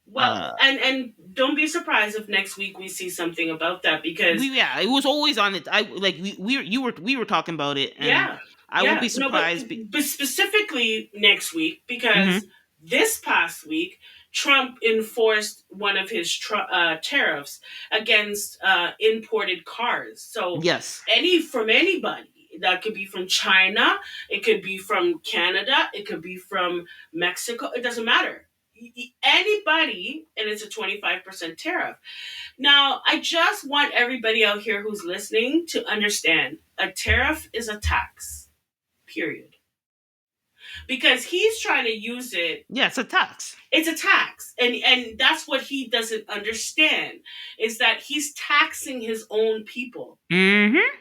Well, and don't be surprised if next week we see something about that because Yeah, it was always on it. I like we were talking about it, and yeah, I won't yeah, be no, but surprised. but specifically next week because Mhm. this past week Trump enforced one of his tariffs against imported cars. So Yes. from anybody. That could be from China, it could be from Canada, it could be from Mexico. It doesn't matter. Anybody, and it's a 25% tariff. Now, I just want everybody out here who's listening to understand a tariff is a tax, period. Because he's trying to use it, Yeah, it's a tax. it's a tax. And that's what he doesn't understand is that he's taxing his own people. Mm-hmm.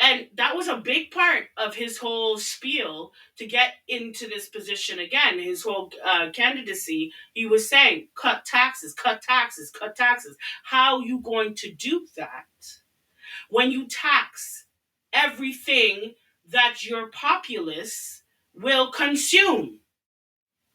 And that was a big part of his whole spiel to get into this position again, his whole candidacy. He was saying, cut taxes, cut taxes, cut taxes. How are you going to do that when you tax everything that your populace will consume?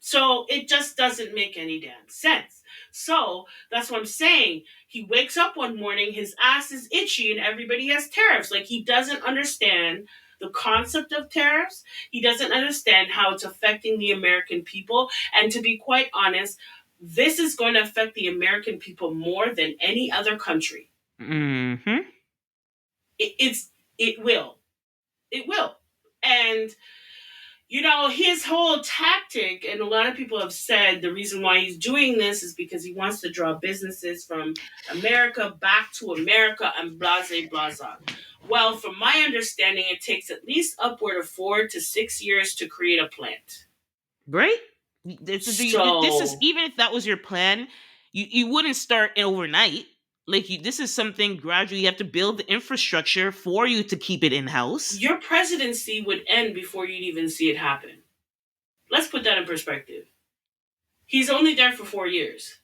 So it just doesn't make any damn sense. So that's what I'm saying. He wakes up one morning, his ass is itchy, and everybody has tariffs. Like he doesn't understand the concept of tariffs. He doesn't understand how it's affecting the American people. And to be quite honest, this is going to affect the American people more than any other country. Mm-hmm. It will. It will. And his whole tactic, and a lot of people have said the reason why he's doing this is because he wants to draw businesses from America back to America and blase blase. Well, from my understanding, it takes at least upward of 4 to 6 years to create a plant. Right? This is, So even if that was your plan, you wouldn't start overnight. Like, this is something gradual. You have to build the infrastructure for you to keep it in house. your presidency would end before you'd even see it happen. Let's put that in perspective. He's only there for 4 years.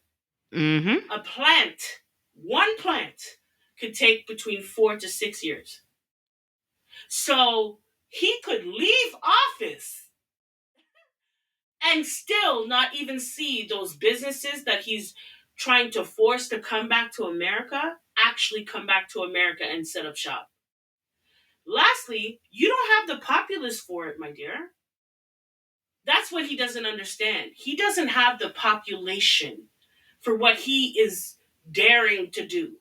Mm-hmm. A plant, one plant, could take between 4 to 6 years. So he could leave office and still not even see those businesses that he's trying to force to come back to America actually come back to America and set up shop. Lastly, you don't have the populace for it, my dear. That's what he doesn't understand. He doesn't have the population for what he is daring to do.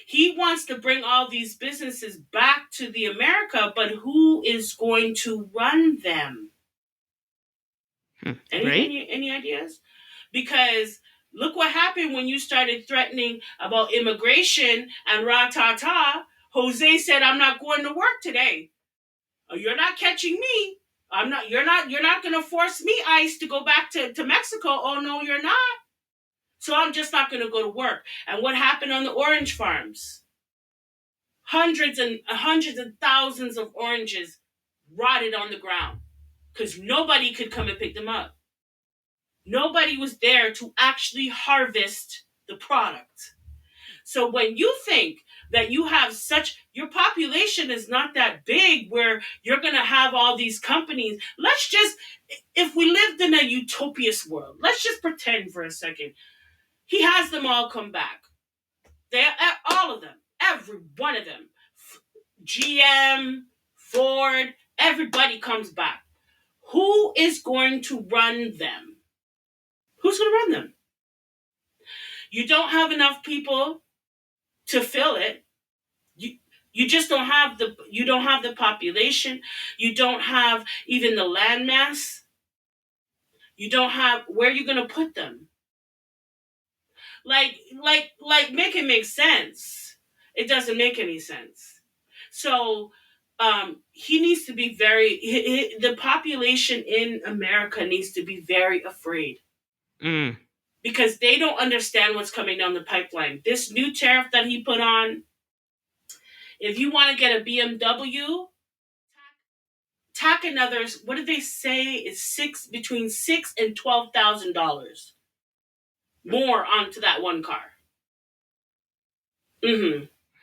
He wants to bring all these businesses back to the America, but who is going to run them? Right? Any ideas? Because look what happened when you started threatening about immigration and ra ta ta. Jose said, "I'm not going to work today. You're not catching me. I'm not. You're not going to force me, ICE, to go back to Mexico. Oh no, you're not. So I'm just not going to go to work." And what happened on the orange farms? Hundreds and thousands of oranges rotted on the ground because nobody could come and pick them up. Nobody was there to actually harvest the product. So when you think that you have your population is not that big where you're going to have all these companies, if we lived in a utopias world, let's just pretend for a second, he has them all come back. All of them, every one of them, GM, Ford, everybody comes back. Who is going to run them? Who's going to run them? You don't have enough people to fill it. You just don't have the population. You don't have even the land mass. You don't have where you're going to put them. Like make it make sense. It doesn't make any sense. So he needs to be the population in America needs to be very afraid. Because they don't understand what's coming down the pipeline. This new tariff that he put on, if you want to get a BMW, tack another, what did they say? It's between $6,000 and $12,000 more onto that one car.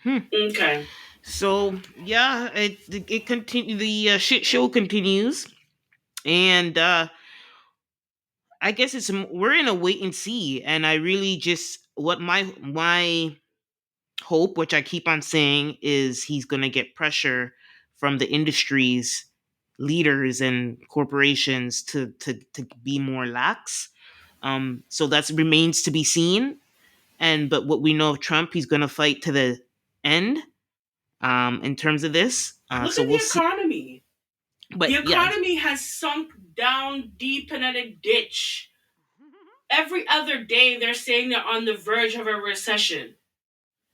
Okay. So yeah, it continue. The shit show continues, and I guess we're in a wait and see. And I really just what my hope, which I keep on saying, is he's going to get pressure from the industry's leaders and corporations to be more lax. So that remains to be seen. But what we know of Trump, he's going to fight to the end. In terms of this, Look so at we'll the see. economy. But the yeah, economy has sunk down deep in a ditch. Every other day, they're saying they're on the verge of a recession.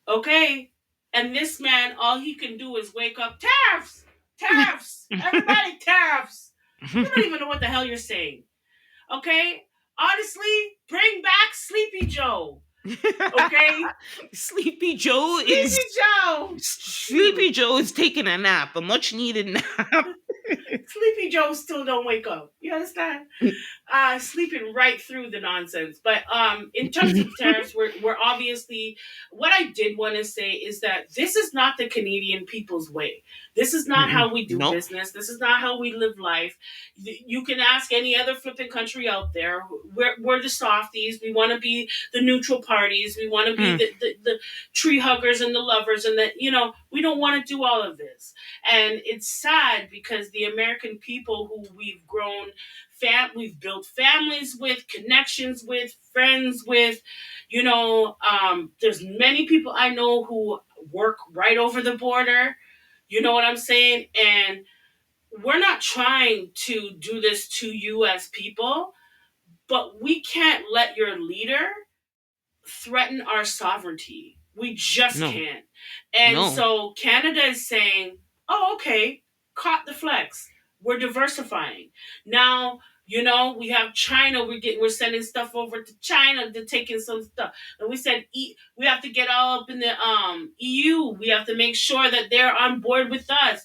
Okay? And this man, all he can do is wake up, tariffs! Tariffs! Everybody, tariffs! You don't even know what the hell you're saying. Okay? Honestly, bring back Sleepy Joe. Okay? Sleepy Joe is taking a nap, a much needed nap. Sleepy Joe still don't wake up. You understand? Sleeping right through the nonsense. But in terms of tariffs, we're obviously, what I did want to say is that this is not the Canadian people's way. This is not how we do business. This is not how we live life. You can ask any other flipping country out there. We're the softies. We want to be the neutral parties. We want to be the tree huggers and the lovers, and we don't want to do all of this. And it's sad because the American people who we've we've built families with, connections with, friends with, there's many people I know who work right over the border. You know what I'm saying? And we're not trying to do this to you as people, but we can't let your leader threaten our sovereignty. We just No, can't. And no, so Canada is saying, oh, okay, caught the flex. We're diversifying. Now, we have China. We're sending stuff over to China. They're taking some stuff. And we said we have to get all up in the EU. We have to make sure that they're on board with us.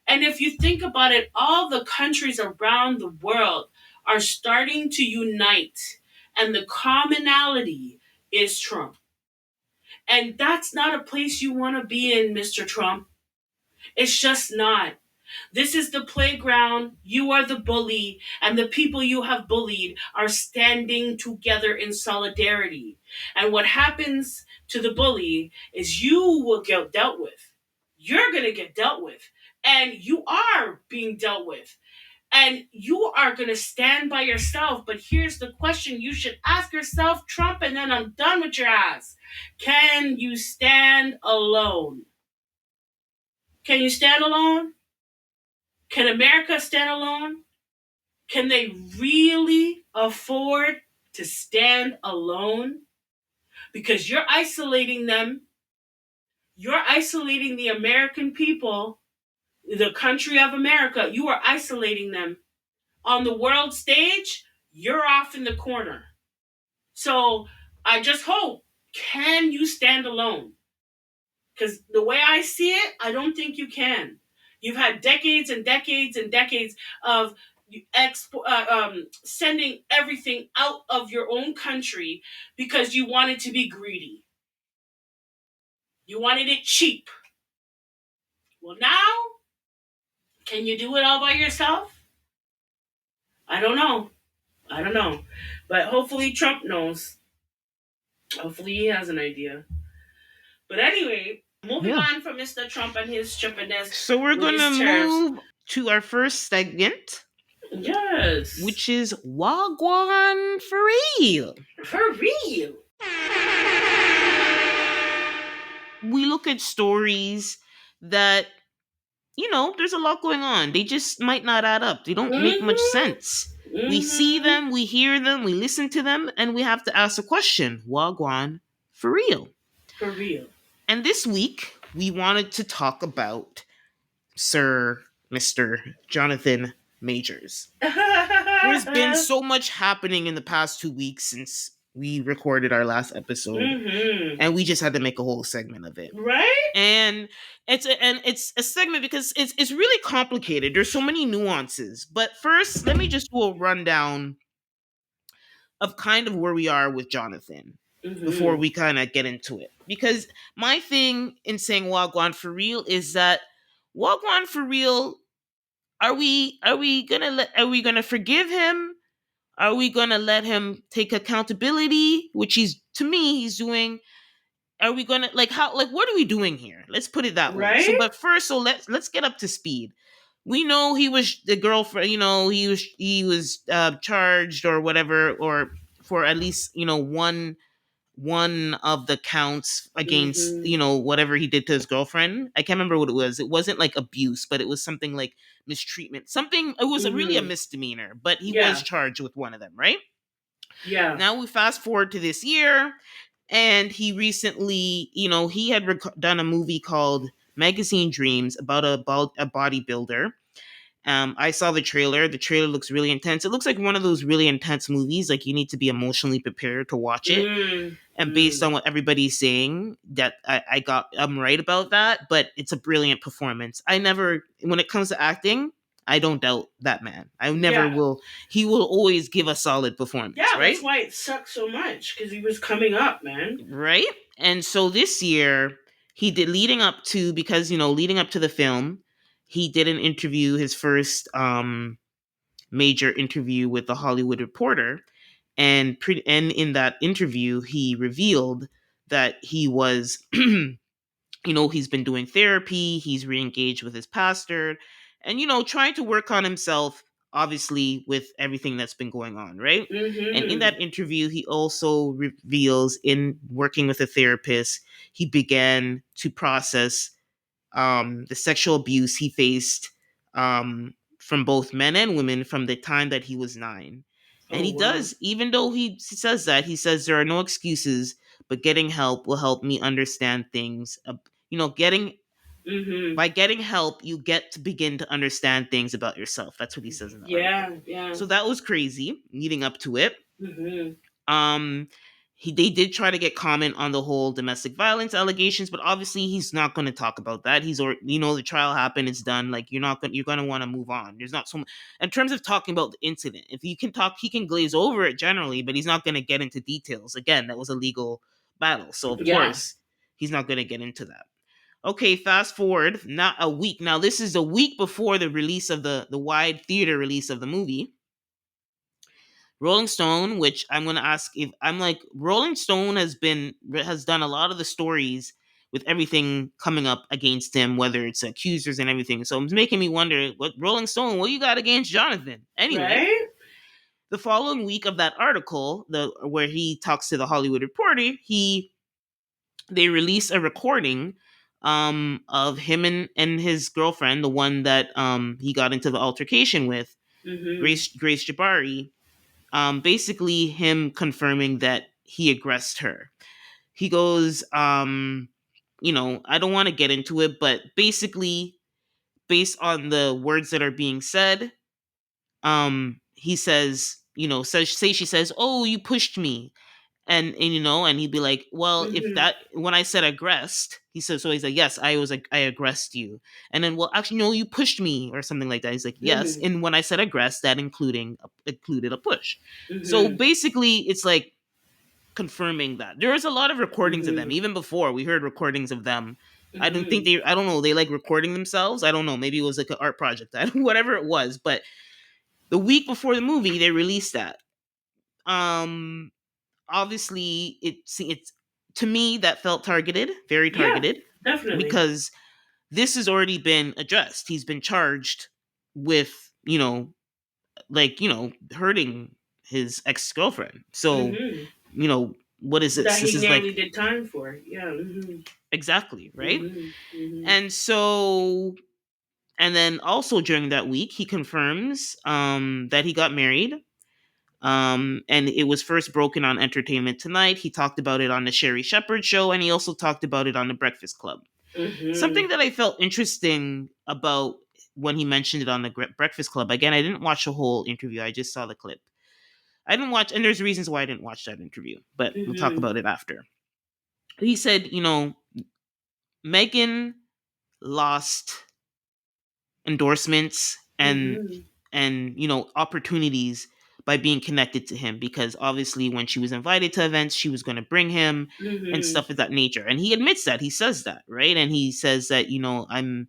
And if you think about it, all the countries around the world are starting to unite. And the commonality is Trump. And that's not a place you want to be in, Mr. Trump. It's just not. This is the playground. You are the bully, and the people you have bullied are standing together in solidarity. And what happens to the bully is you will get dealt with. You're going to get dealt with. And you are being dealt with. And you are going to stand by yourself. But here's the question you should ask yourself, Trump, and then I'm done with your ass. Can you stand alone? Can you stand alone? Can America stand alone? Can they really afford to stand alone? Because you're isolating them. You're isolating the American people, the country of America. You are isolating them. On the world stage, you're off in the corner. So I just hope, can you stand alone? Because the way I see it, I don't think you can. You've had decades and decades and decades of sending everything out of your own country because you wanted to be greedy. You wanted it cheap. Well, now, can you do it all by yourself? I don't know. I don't know. But hopefully Trump knows. Hopefully he has an idea. But anyway, moving yeah. on from Mr. Trump and his trippiness So we're with gonna his tariffs. move to our first segment, Yes. which is Wha Gwan Fah Real. For real. We look at stories that, there's a lot going on. They just might not add up. They don't make much Mm-hmm. sense. We see Mm-hmm. them, we hear them, we listen to them, and we have to ask a question: Wha Gwan Fah Real? For real. And this week, we wanted to talk about Sir Mr. Jonathan Majors. There's been so much happening in the past 2 weeks since we recorded our last episode, Mm-hmm. and we just had to make a whole segment of it. Right? And it's a segment because it's really complicated. There's so many nuances. But first, let me just do a rundown of kind of where we are with Jonathan before Mm-hmm. we kind of get into it. Because my thing in saying Wha Gwan Fah Real is that Wha Gwan Fah Real, are we gonna forgive him? Are we gonna let him take accountability, which he's doing? Are we gonna, what are we doing here? Let's put it that way. So, Right? but first, let's get up to speed. We know he was the girlfriend. He was charged or whatever, or for at least one of the counts against Mm-hmm. whatever he did to his girlfriend. I can't remember what it was. It wasn't like abuse, but it was something like mistreatment. Something. It was really a Mm-hmm. misdemeanor, but he was Yeah. charged with one of them, right? Yeah. Now we fast forward to this year, and he recently, he had done a movie called Magazine Dreams about a bodybuilder. I saw the trailer. The trailer looks really intense. It looks like one of those really intense movies. Like you need to be emotionally prepared to watch it. And based Mm-hmm. on what everybody's saying, that I'm right about that. But it's a brilliant performance. When it comes to acting, I don't doubt that man. I never Yeah. will. He will always give a solid performance, Yeah, right? that's why it sucked so much, because he was coming up, man. Right? And so this year, he did leading up to the film, he did an interview, his first major interview with the Hollywood Reporter, and in that interview, he revealed that he was, he's been doing therapy, he's re-engaged with his pastor, and trying to work on himself, obviously with everything that's been going on, right? And in Mm-hmm. that interview, he also reveals in working with a therapist, he began to process the sexual abuse he faced from both men and women from the time that he was 9. And Oh he wow. does, even though he says that, he says there are no excuses, but getting help will help me understand things. Getting Mhm. by getting help, you get to begin to understand things about yourself. That's what he says in the Yeah. article. Yeah. So that was crazy leading up to it. Mhm. Um, they did try to get comment on the whole domestic violence allegations, but obviously he's not going to talk about that. He's or the trial happened, it's done. Like you're going to want to move on. There's not so much in terms of talking about the incident. If you can talk, he can glaze over it generally, but he's not going to get into details. Again, that was a legal battle, so of Yeah. course he's not going to get into that. Okay, fast forward, not a week. Now this is a week before the release of the wide theater release of the movie. Rolling Stone, which I'm going to ask if I'm like Rolling Stone has done a lot of the stories with everything coming up against him, whether it's accusers and everything. So it's making me wonder what Rolling Stone, what you got against Jonathan? Anyway, Right. the following week of that article, where he talks to the Hollywood Reporter, they release a recording of him and his girlfriend, the one that he got into the altercation with, Mhm. Grace Jabari. Basically him confirming that he aggressed her. He goes, I don't want to get into it, but basically, based on the words that are being said, he says, say she says, "Oh, you pushed me," and he'd be like, "Well, if Mhm. that when I said aggressed," he says, so he's like, "Yes, I was like I aggressed you," and then, "Well, actually, no, you pushed me," or something like that. He's like, "Yes," Mhm. and when I said aggressed, that included a push. So Mhm. basically, it's like confirming that there is a lot of recordings of them. Mhm. Even before we heard recordings of them. Mhm. I don't know, they like recording themselves. I don't know. Maybe it was like an art project. Whatever it was, but the week before the movie, they released that. Um, Obviously it's to me that felt targeted, very Yeah. targeted, Definitely. because this has already been addressed. He's been charged with hurting his ex-girlfriend. So Mhm. what is this? That This he is like nearly did time for. Yeah. Mhm. exactly right. Mhm. Mhm. And so and then also during that week he confirms that he got married. And it was first broken on Entertainment Tonight. He talked about it on the Sherry Shepherd show, and he also talked about it on the Breakfast Club. Something Mhm. that I felt interesting about when he mentioned it on the Breakfast Club. Again, I didn't watch the whole interview. I just saw the clip. I didn't watch, and there's reasons why I didn't watch that interview, but we'll talk Mhm. about it after. He said, Megan lost endorsements Mhm. and opportunities by being connected to him, because obviously when she was invited to events she was going to bring him and Mhm. stuff of that nature, and he admits that, he says that, right? And he says that I'm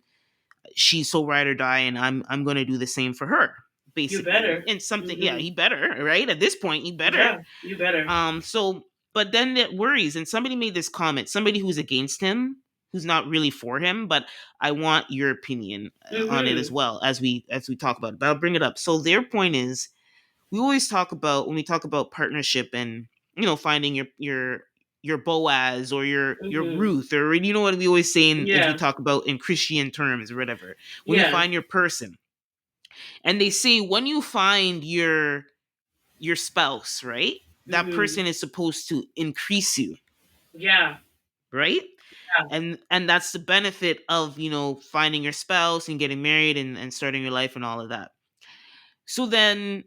she's so ride or die, and I'm going to do the same for her, You basically. better. And something, yeah, Mhm. he better, right? At this point he better. Yeah. You better. So but then it worries, and somebody made this comment, somebody who's against him, who's not really for him, but I want your opinion on it as Mhm. well as we talk about it, but I'll bring it up. So their point is, we always talk about, when we talk about partnership and finding your Boaz or your Mhm. Ruth, or what we always say if we Yeah. talk about in Christian terms or whatever, when you Yeah. find your person. And they say when you find your spouse, right? That Mhm. person is supposed to increase you, Yeah. right? Yeah. And that's the benefit of finding your spouse and getting married and starting your life and all of that. So then,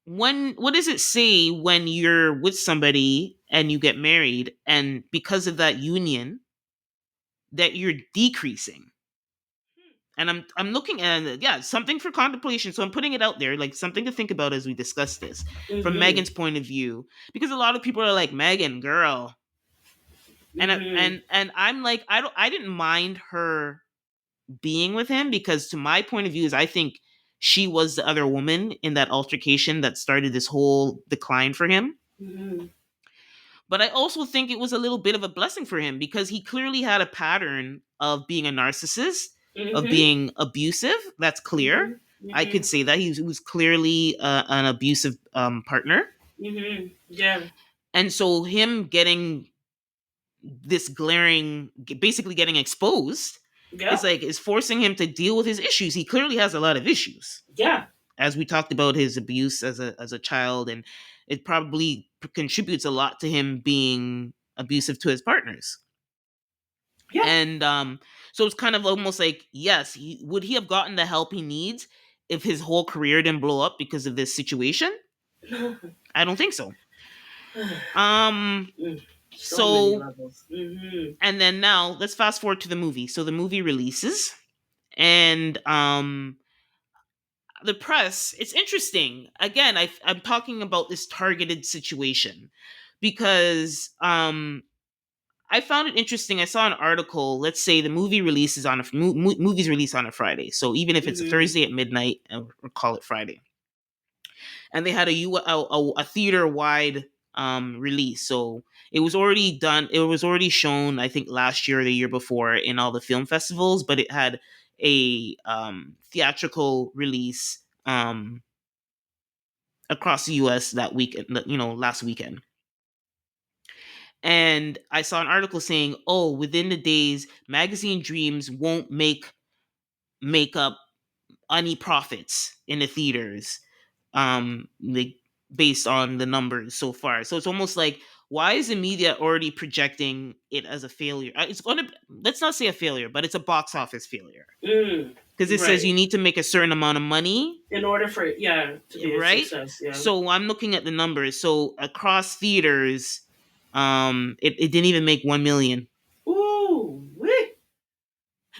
what does it say when you're with somebody and you get married, and because of that union that you're decreasing? And I'm looking at, yeah, something for contemplation. So I'm putting it out there, like something to think about as we discuss this from Mhm. Megan's point of view, because a lot of people are like, Megan, girl. Mhm. And I'm like, I didn't mind her being with him, because to my point of view is, I think she was the other woman in that altercation that started this whole decline for him. Mhm. But I also think it was a little bit of a blessing for him, because he clearly had a pattern of being a narcissist, of Mhm. being abusive. That's clear. Mhm. I could Mhm. say that he was clearly an abusive partner. Mhm. Yeah. And so him getting this glaring, basically getting exposed, Yeah. It's forcing him to deal with his issues. He clearly has a lot of issues, Yeah. as we talked about his abuse as a child, and it probably contributes a lot to him being abusive to his partners. Yeah. And so it's kind of almost like, yes, would he have gotten the help he needs if his whole career didn't blow up because of this situation? I don't think so. Um, So many so levels. Hmm. and then now let's fast forward to the movie. So the movie releases, and the press, it's interesting. Again, I'm talking about this targeted situation because I found it interesting. I saw an article. Let's say the movie releases on movies release on a Friday, so even if it's a Hmm. Thursday at midnight, or call it Friday, and they had a theater wide release. So it was already done. It was already shown, I think, last year or the year before in all the film festivals, but it had a theatrical release across the U.S. that weekend. Last weekend. And I saw an article saying, "Oh, within the days, Magazine Dreams won't make up any profits in the theaters, like based on the numbers so far." So it's almost like, why is the media already projecting it as a failure? It's going to, let's not say a failure, but it's a box office failure Mm. because it says you Right. need to make a certain amount of money, In order for it, yeah, to be a right? success. Yeah. So I'm looking at the numbers. So across theaters, it didn't even make 1 million. Ooh. Wee.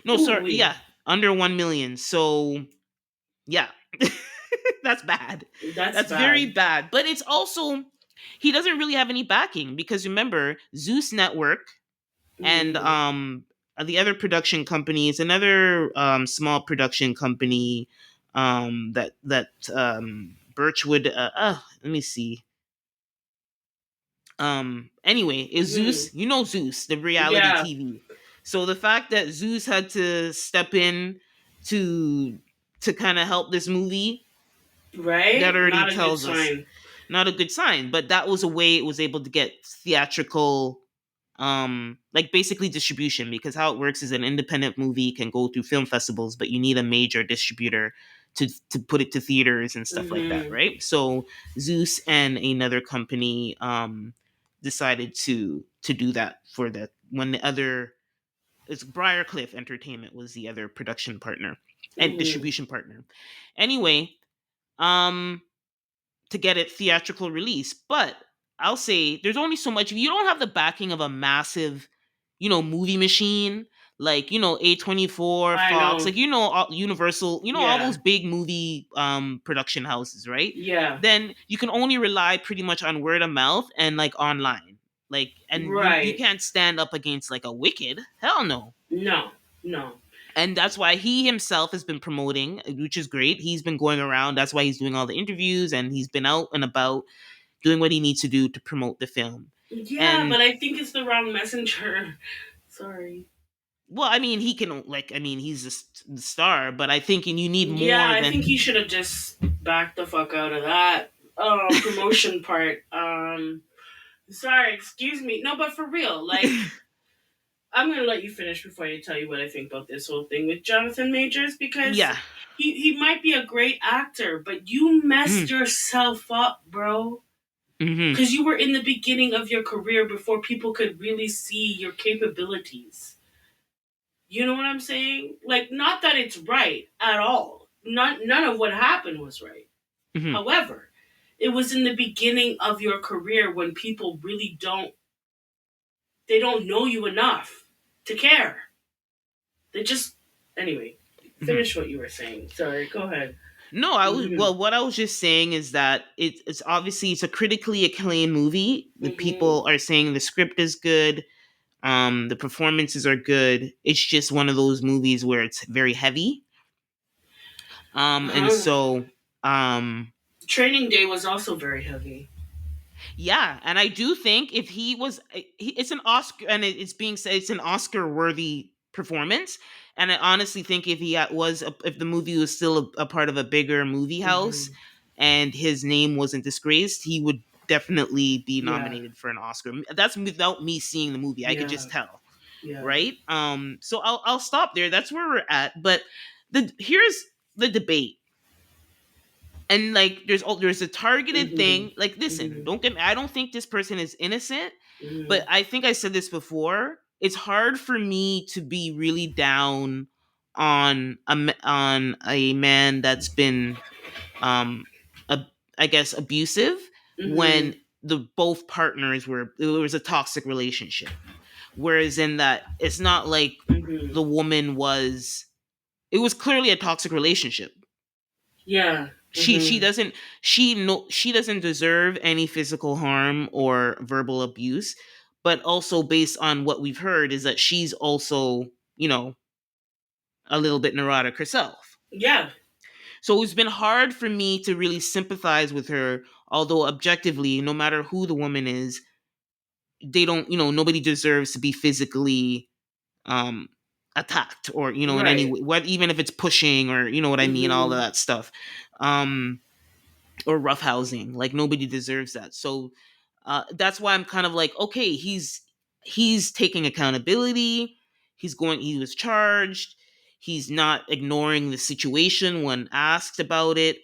No, Ooh sorry, wee. yeah, under 1 million. So yeah, that's bad. That's That's very bad. bad. But it's also, he doesn't really have any backing because remember, Zeus Network and Mm. the other production company is another small production company that Birchwood. Let me see. Anyway, is Hmm. Zeus, Zeus, the reality Yeah. TV. So the fact that Zeus had to step in to kind of help this movie, that Right. already Not a good tells us sign. not a good sign. But that was a way it was able to get theatrical, like basically distribution, because how it works is an independent movie can go through film festivals, but you need a major distributor to put it to theaters and stuff like that, Hmm. right? So Zeus and another company decided to do that for the when the other, it's Briarcliff Entertainment was the other production partner and Hmm. distribution partner. Anyway, um to get it theatrical release. But I'll say there's only so much. If you don't have the backing of a massive, movie machine, like, A24, I Fox, know. like, Universal, all Yeah. those big movie production houses, right? Yeah. Then you can only rely pretty much on word of mouth and like online. Like, and you Right. can't stand up against like a Wicked. Hell no. No. No. And that's why he himself has been promoting, which is great. He's been going around. That's why he's doing all the interviews, and he's been out and about doing what he needs to do to promote the film. Yeah, And but I think it's the wrong messenger. Sorry. well, I mean, he can, like, I mean, he's the star, but I think you need Yeah, more I think he than. should have just backed the fuck out of that promotion part. Sorry, excuse me. No, but for real, like, I'm gonna let you finish before I tell you what I think about this whole thing with Jonathan Majors, because Yeah. he might be a great actor, but you messed Mm-hmm. yourself up, bro. Mm-hmm. Because you were in the beginning of your career before people could really see your capabilities. You know what I'm saying? Like, not that it's right at all. None of what happened was right. Mm-hmm. However, it was in the beginning of your career when people really don't know you enough to care. They just anyway. Mm-hmm. Finish what you were saying. Sorry. Go ahead. No, Mhm. well, what I was just saying is that it's obviously it's a critically acclaimed movie. The Mhm. people are saying the script is good. The performances are good. It's just one of those movies where it's very heavy. And Uh-huh. so, um, Training Day was also very heavy. yeah, and I do think if he was, it's an Oscar, and it's being said it's an Oscar-worthy performance. And I honestly think if if the movie was still a part of a bigger movie house, Mhm. and his name wasn't disgraced, he would definitely be Yeah. nominated for an Oscar. That's without me seeing the movie. I could Yeah. just tell. Yeah. right? So I'll stop there. That's where we're at. But here's the debate. And like there's a targeted Mhm. thing. Like listen, Mhm. don't get me, I don't think this person is innocent, but Mhm. I think I said this before. It's hard for me to be really down on on a man that's been um a, I guess abusive when Mhm. the both partners were it was a toxic relationship. Whereas in that it's not like Mhm. the woman was it was clearly a toxic relationship. Yeah. She Mhm. doesn't she doesn't deserve any physical harm or verbal abuse, but also based on what we've heard is that she's also, you know, a little bit neurotic herself. Yeah. So it's been hard for me to really sympathize with her, although objectively, no matter who the woman is, they don't, you know, nobody deserves to be physically um attacked or, you know, in any Right. way, what even if it's pushing or you know what I mean, all of Mhm. that stuff. Or roughhousing. Like nobody deserves that. So that's why I'm kind of like, okay, he's taking accountability. He was charged. He's not ignoring the situation when asked about it.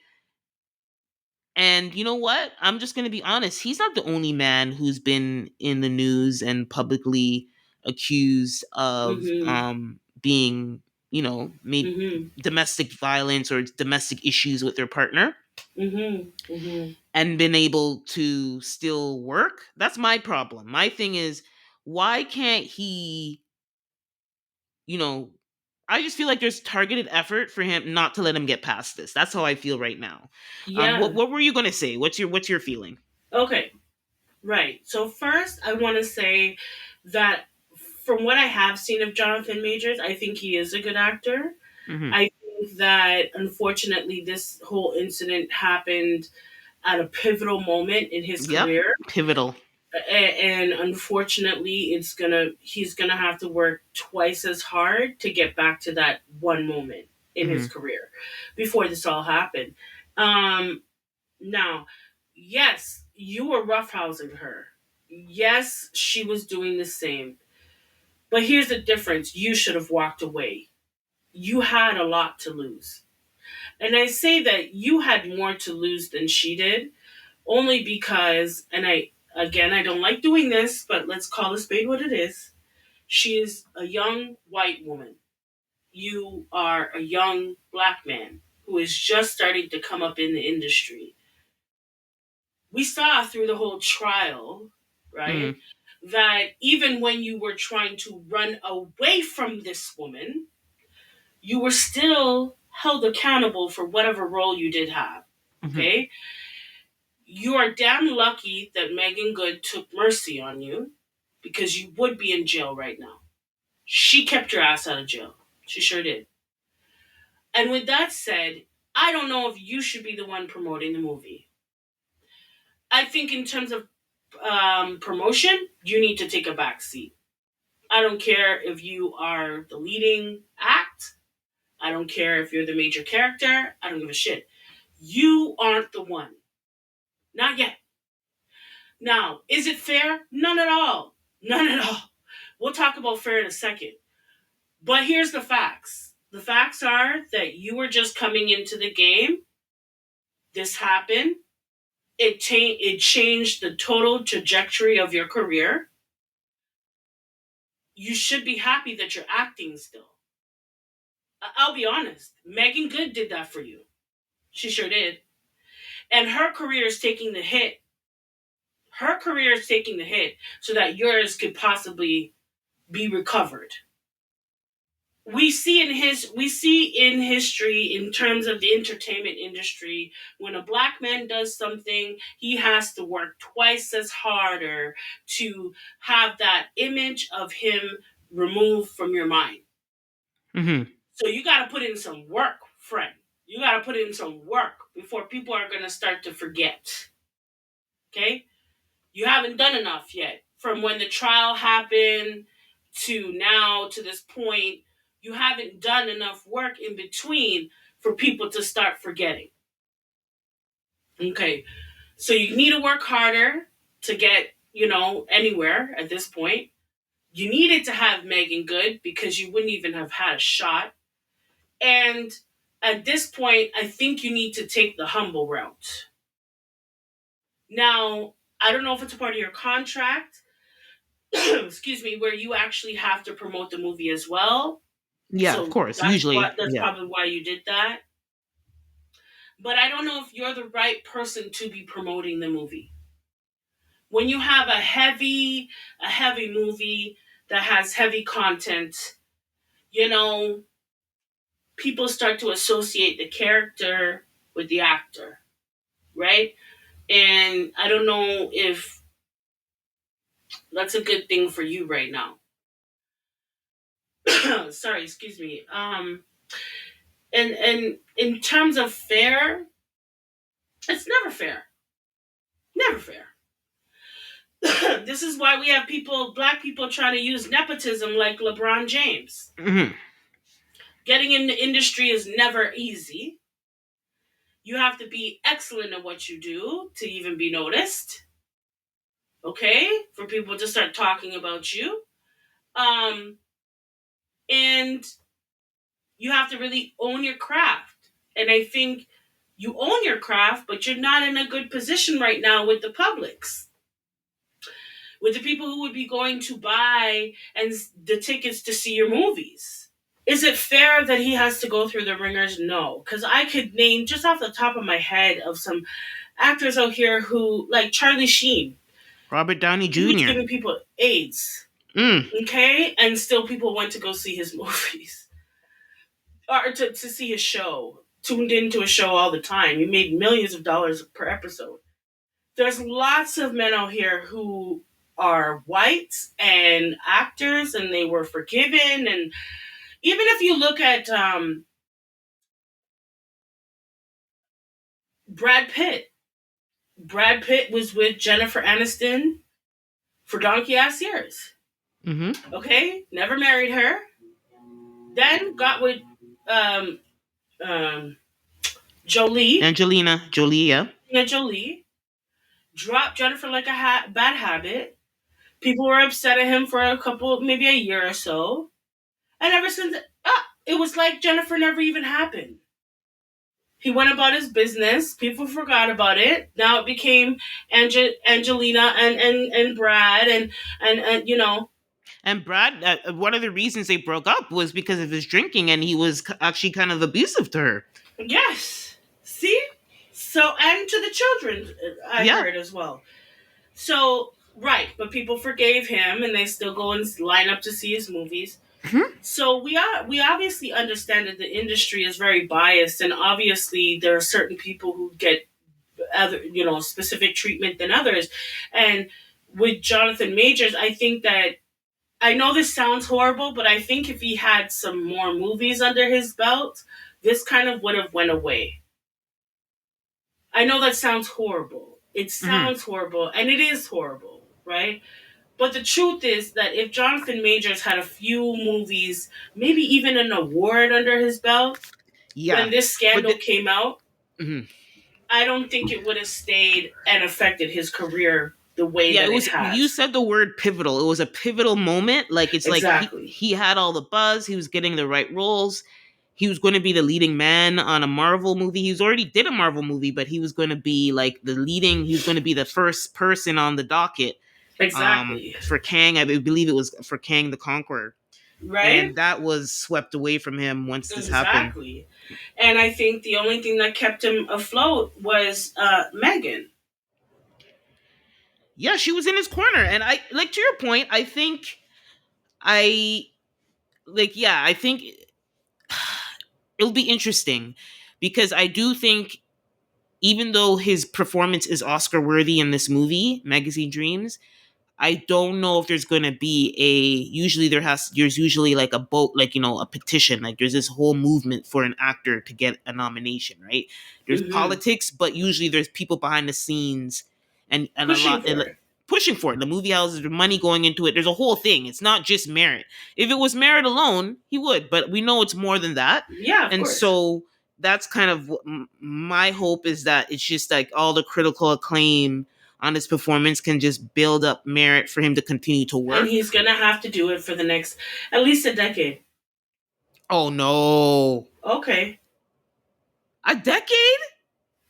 And you know what? I'm just going to be honest. He's not the only man who's been in the news and publicly accused of Mhm. being, you know, made Mhm. domestic violence or domestic issues with their partner Mhm. Mhm. and been able to still work. That's my problem. My thing is, why can't he, you know, I just feel like there's targeted effort for him not to let him get past this. That's how I feel right now. Yeah. What were you gonna say? What's your feeling? Okay. Right. So first, I want to say that from what I have seen of Jonathan Majors, I think he is a good actor. Mm-hmm. I think that unfortunately, this whole incident happened at a pivotal moment in his Yep. career. Pivotal. And unfortunately, he's gonna have to work twice as hard to get back to that one moment in his Mm-hmm. career before this all happened. Um, Now, yes, you were roughhousing her. Yes, she was doing the same. But here's the difference: you should have walked away. You had a lot to lose. And I say that you had more to lose than she did only because, and I don't like doing this, but let's call a spade what it is. She is a young white woman. You are a young black man who is just starting to come up in the industry. We saw through the whole trial, right, Mm-hmm. that even when you were trying to run away from this woman, you were still held accountable for whatever role you did have. Mm-hmm. Okay? You are damn lucky that Megan Good took mercy on you because you would be in jail right now. She kept your ass out of jail. She sure did. And with that said, I don't know if you should be the one promoting the movie. I think in terms of promotion, you need to take a back seat. I don't care if you are the leading act. I don't care if you're the major character. I don't give a shit. You aren't the one. Not yet. Now, is it fair? None at all. None at all. We'll talk about fair in a second. But here's the facts. The facts are that you were just coming into the game. This happened. It changed the total trajectory of your career. You should be happy that you're acting still. I'll be honest. Megan Good did that for you. She sure did. And her career is taking the hit. Her career is taking the hit so that yours could possibly be recovered. We see in history in terms of the entertainment industry when a black man does something he has to work twice as harder to have that image of him removed from your mind. Mm-hmm. So you got to put in some work, friend. You got to put in some work before people are going to start to forget. Okay? You haven't done enough yet. From when the trial happened to now to this point, you haven't done enough work in between for people to start forgetting. Okay? So you need to work harder to get, anywhere at this point. You needed to have Megan Good because you wouldn't even have had a shot. And at this point, I think you need to take the humble route. Now, I don't know if it's a part of your contract, excuse me, where you actually have to promote the movie as well. Yeah, of So course. Usually, that's yeah. probably why you did that. But I don't know if you're the right person to be promoting the movie. When you have a heavy movie that has heavy content, you know, people start to associate the character with the actor, right? And I don't know if that's a good thing for you right now. Sorry, excuse me. And in terms of fair, it's never fair. Never fair. This is why we have black people trying to use nepotism like LeBron James. Hmm. Getting in the industry is never easy. You have to be excellent at what you do to even be noticed. Okay? For people to start talking about you. Um, and you have to really own your craft. And I think you own your craft, but you're not in a good position right now with the publics, with the people who would be going to buy and the tickets to see your movies. Is it fair that he has to go through the ringers? No, because I could name just off the top of my head of some actors out here who, like Charlie Sheen, Robert Downey he was Jr. giving people AIDS, Mm. okay, and still people went to go see his movies or to see his show. Tuned into a show all the time. He made millions of dollars per episode. There's lots of men out here who are white and actors, and they were forgiven. And even if you look at Brad Pitt, Brad Pitt was with Jennifer Aniston for donkey ass years. Hmm. Okay, never married her. Then got with um, um, Jolie, Angelina Jolie. Yeah. Jolie. Dropped Jennifer like a bad habit. People were upset at him for a couple, maybe a year or so. And ever since, it was like Jennifer never even happened. He went about his business. People forgot about it. Now it became Angelina and Brad and you know. And Brad, one of the reasons they broke up was because of his drinking, and he was actually kind of abusive to her. Yes. See? So, and to the children, I Yeah. heard as well. So, right, but people forgave him and they still go and line up to see his movies. Hmm. So we obviously understand that the industry is very biased, and obviously there are certain people who get other, specific treatment than others. And with Jonathan Majors, I think that, I know this sounds horrible, but I think if he had some more movies under his belt, this kind of would have went away. I know that sounds horrible. It Hmm. sounds horrible, and it is horrible, right? But the truth is that if Jonathan Majors had a few movies, maybe even an award under his belt, Yeah. when this But scandal came out, mhm. I don't think it would have stayed and affected his career the way Yeah, that it it was. You has. said the word pivotal. It was a pivotal moment. Like it's like Exactly. he had all the buzz. He was getting the right roles. He was going to be the leading man on a Marvel movie. He was already did a Marvel movie, but he was going to be like the leading. He was going to be the first person on the docket Exactly. for Kang. I believe it was for Kang the Conqueror, Right? and that was swept away from him once this happened. Exactly. And I think the only thing that kept him afloat was Megan. Yeah, she was in his corner, and I like to your point. I think I like. Yeah, I think it'll be interesting because I do think even though his performance is Oscar worthy in this movie, Magazine Dreams, I don't know if there's going to be usually there's usually like a vote, like, a petition, like there's this whole movement for an actor to get a nomination, right? There's Hmm. politics, but usually there's people behind the scenes and a Pushing lot and for like, it. pushing for it. The movie houses, the money going into it. There's a whole thing. It's not just merit. If it was merit alone, he would, but we know it's more than that. Yeah, of And course. so that's kind of what my hope is, that it's just like all the critical acclaim on his performance can just build up merit for him to continue to And work. he's gonna have to do it for the next at least a decade. Oh no. Okay. A decade?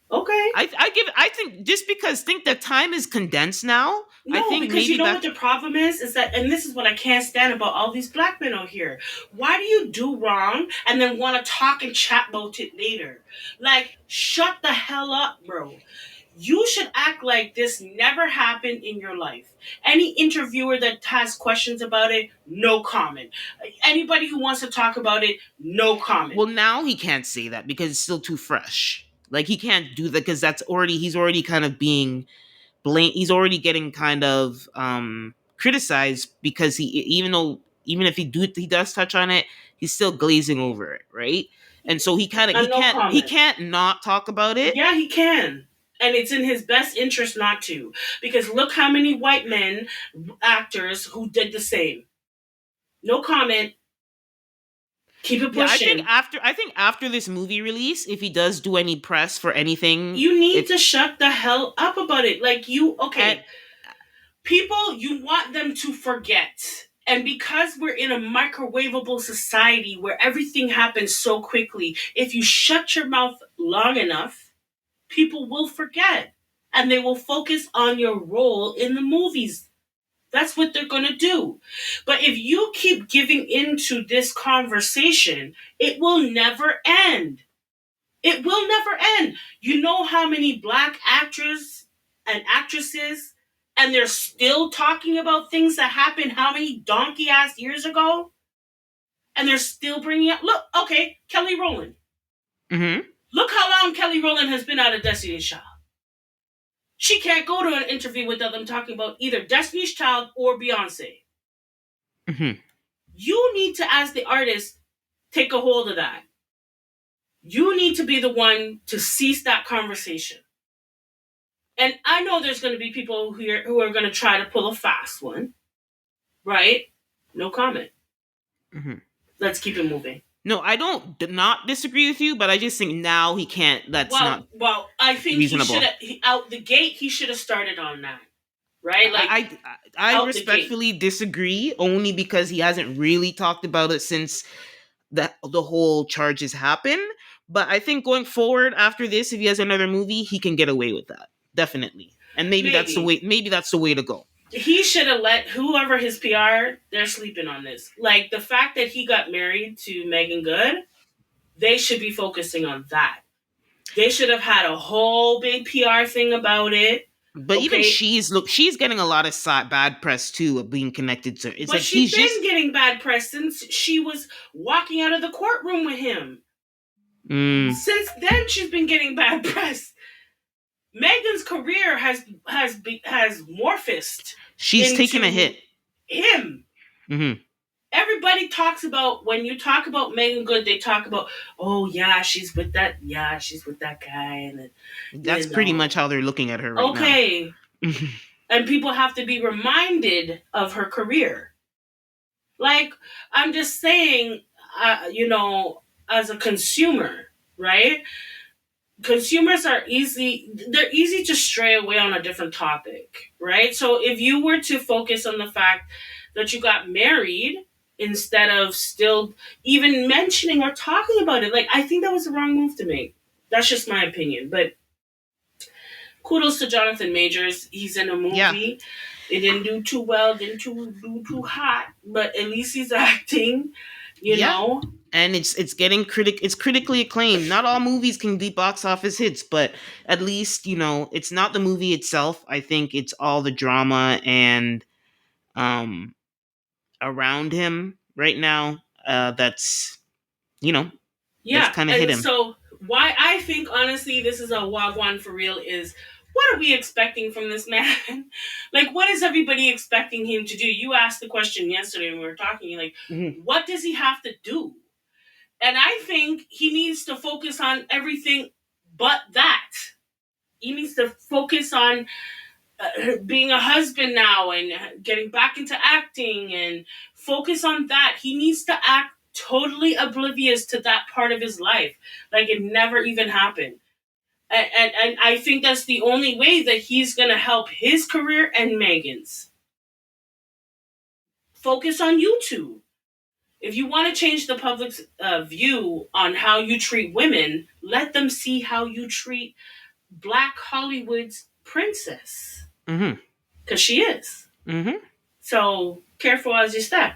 Okay. I think just because think that time is condensed now, I No, think because you maybe know what back. the problem is that, and this is what I can't stand about all these black men out here. Why do you do wrong and then want to talk and chat about it later? Like, shut the hell up, bro. You should act like this never happened in your life. Any interviewer that has questions about it, no comment. Anybody who wants to talk about it, no comment. Well, now he can't say that because it's still too fresh. Like he can't do that because that's already he's already kind of being blame. He's already getting kind of criticized because even if he does touch on it, he's still glazing over it, right? And so No he comment. can't not talk about it. Yeah, he can. And it's in his best interest not to. Because look how many white men, actors, who did the same. No comment. Keep it Yeah, pushing. I think after this movie release, if he does do any press for anything, You need if to shut the hell up about it. Like, and okay, people, you want them to forget. And because we're in a microwavable society where everything happens so quickly, if you shut your mouth long enough, people will forget. And they will focus on your role in the movies. That's what they're going to do. But if you keep giving into this conversation, it will never end. It will never end. You know how many black actors and actresses, and they're still talking about things that happened how many donkey ass years ago? And they're still bringing up, look, okay, Kelly Rowland. mhm. Look how long Kelly Rowland has been out of Destiny's Child. She can't go to an interview without them talking about either Destiny's Child or Beyonce. Mhm. You need to, as the artist, take a hold of that. You need to be the one to cease that conversation. And I know there's going to be people here who are going to try to pull a fast one, right? No comment. Mhm. Let's keep it moving. No, I don't not disagree with you, but I just think now he can't. That's not Well, I think he should reasonable. have out the gate. He should have started on that, right? Like I out the gate. respectfully disagree only because he hasn't really talked about it since the whole charges happen. But I think going forward after this, if he has another movie, he can get away with that definitely, and maybe that's the Maybe way. Maybe that's the way to go. he should have let whoever his PR. They're sleeping on this. Like the fact that he got married to Megan Good, they should be focusing on that. They should have had a whole big PR thing about it. But even Okay, she's getting a lot of bad press too of being connected to. It's but like she's he's just been getting bad press since she was walking out of the courtroom with him. mm, Since then, she's been getting bad press. Megan's career has morphed she's taking a hit. into him. Hmm. Everybody talks about when you talk about Megan Good, they talk about, oh yeah, she's with that guy, and then, That's pretty much how they're looking at her right now. okay, and people have to be reminded of her career. Like, I'm just saying, as a consumer, right? Consumers are they're easy to stray away on a different topic, right? So if you were to focus on the fact that you got married instead of still even mentioning or talking about it, like, I think that was the wrong move to make. That's just my opinion. But kudos to Jonathan Majors. He's in a Yeah, movie. It didn't do too well, didn't do too hot, but at least he's acting, you yeah, know. and it's critically acclaimed. Not all movies can be box office hits, but at least it's not the movie itself. I think it's all the drama and um around him right now. That's you know that's Yeah, kind of hit and him. so why I think honestly this is a Wha Gwan for real is what are we expecting from this man? Like, what is everybody expecting him to do? You asked the question yesterday when we were talking, like, Mhm. what does he have to do? And I think he needs to focus on everything but that. He needs to focus on being a husband now and getting back into acting and focus on that. He needs to act totally oblivious to that part of his life, like it never even happened. And I think that's the only way that he's going to help his career and Megan's. Focus on you two. If you want to change the public's view on how you treat women, let them see how you treat Black Hollywood's princess. Mm-hmm. Because she is. Mm-hmm. So careful as you step.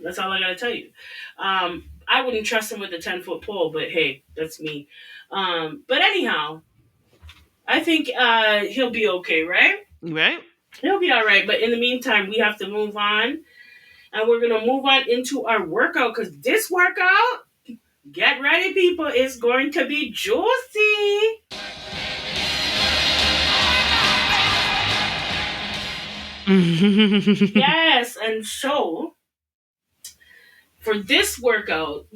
That's all I got to tell you. I wouldn't trust him with a 10-foot pole, but hey, that's me. But anyhow, I think he'll be okay, right? Right? He'll be all right. But in the meantime, we have to move on. And we're going to move on into our workout because this workout, get ready, people, is going to be juicy. Yes. And so for this workout,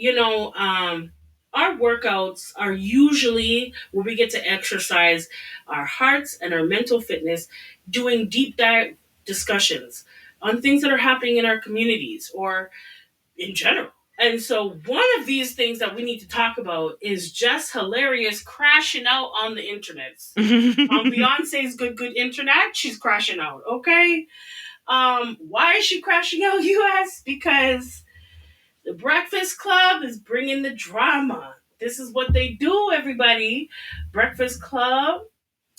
our workouts are usually where we get to exercise our hearts and our mental fitness, doing deep dive discussions on things that are happening in our communities or in general. And so one of these things that we need to talk about is just hilarious crashing out on the internet. On Beyonce's good internet, she's crashing out. Okay. Why is she crashing out, you ask? Because the Breakfast Club is bringing the drama. This is what they do, everybody. Breakfast Club.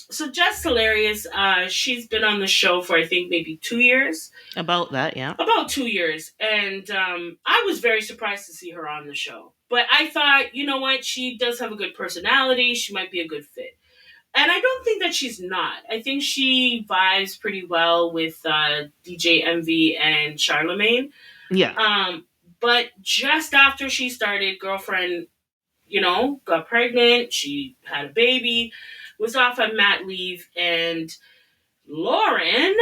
So Jess hilarious. She's been on the show for I think maybe 2 years. About that, yeah. About 2 years, and I was very surprised to see her on the show. But I thought, you know what, she does have a good personality. She might be a good fit. And I don't think that she's not. I think she vibes pretty well with DJ Envy and Charlemagne. Yeah. But just after she started, girlfriend, got pregnant. She had a baby, was off on mat leave, and Loren,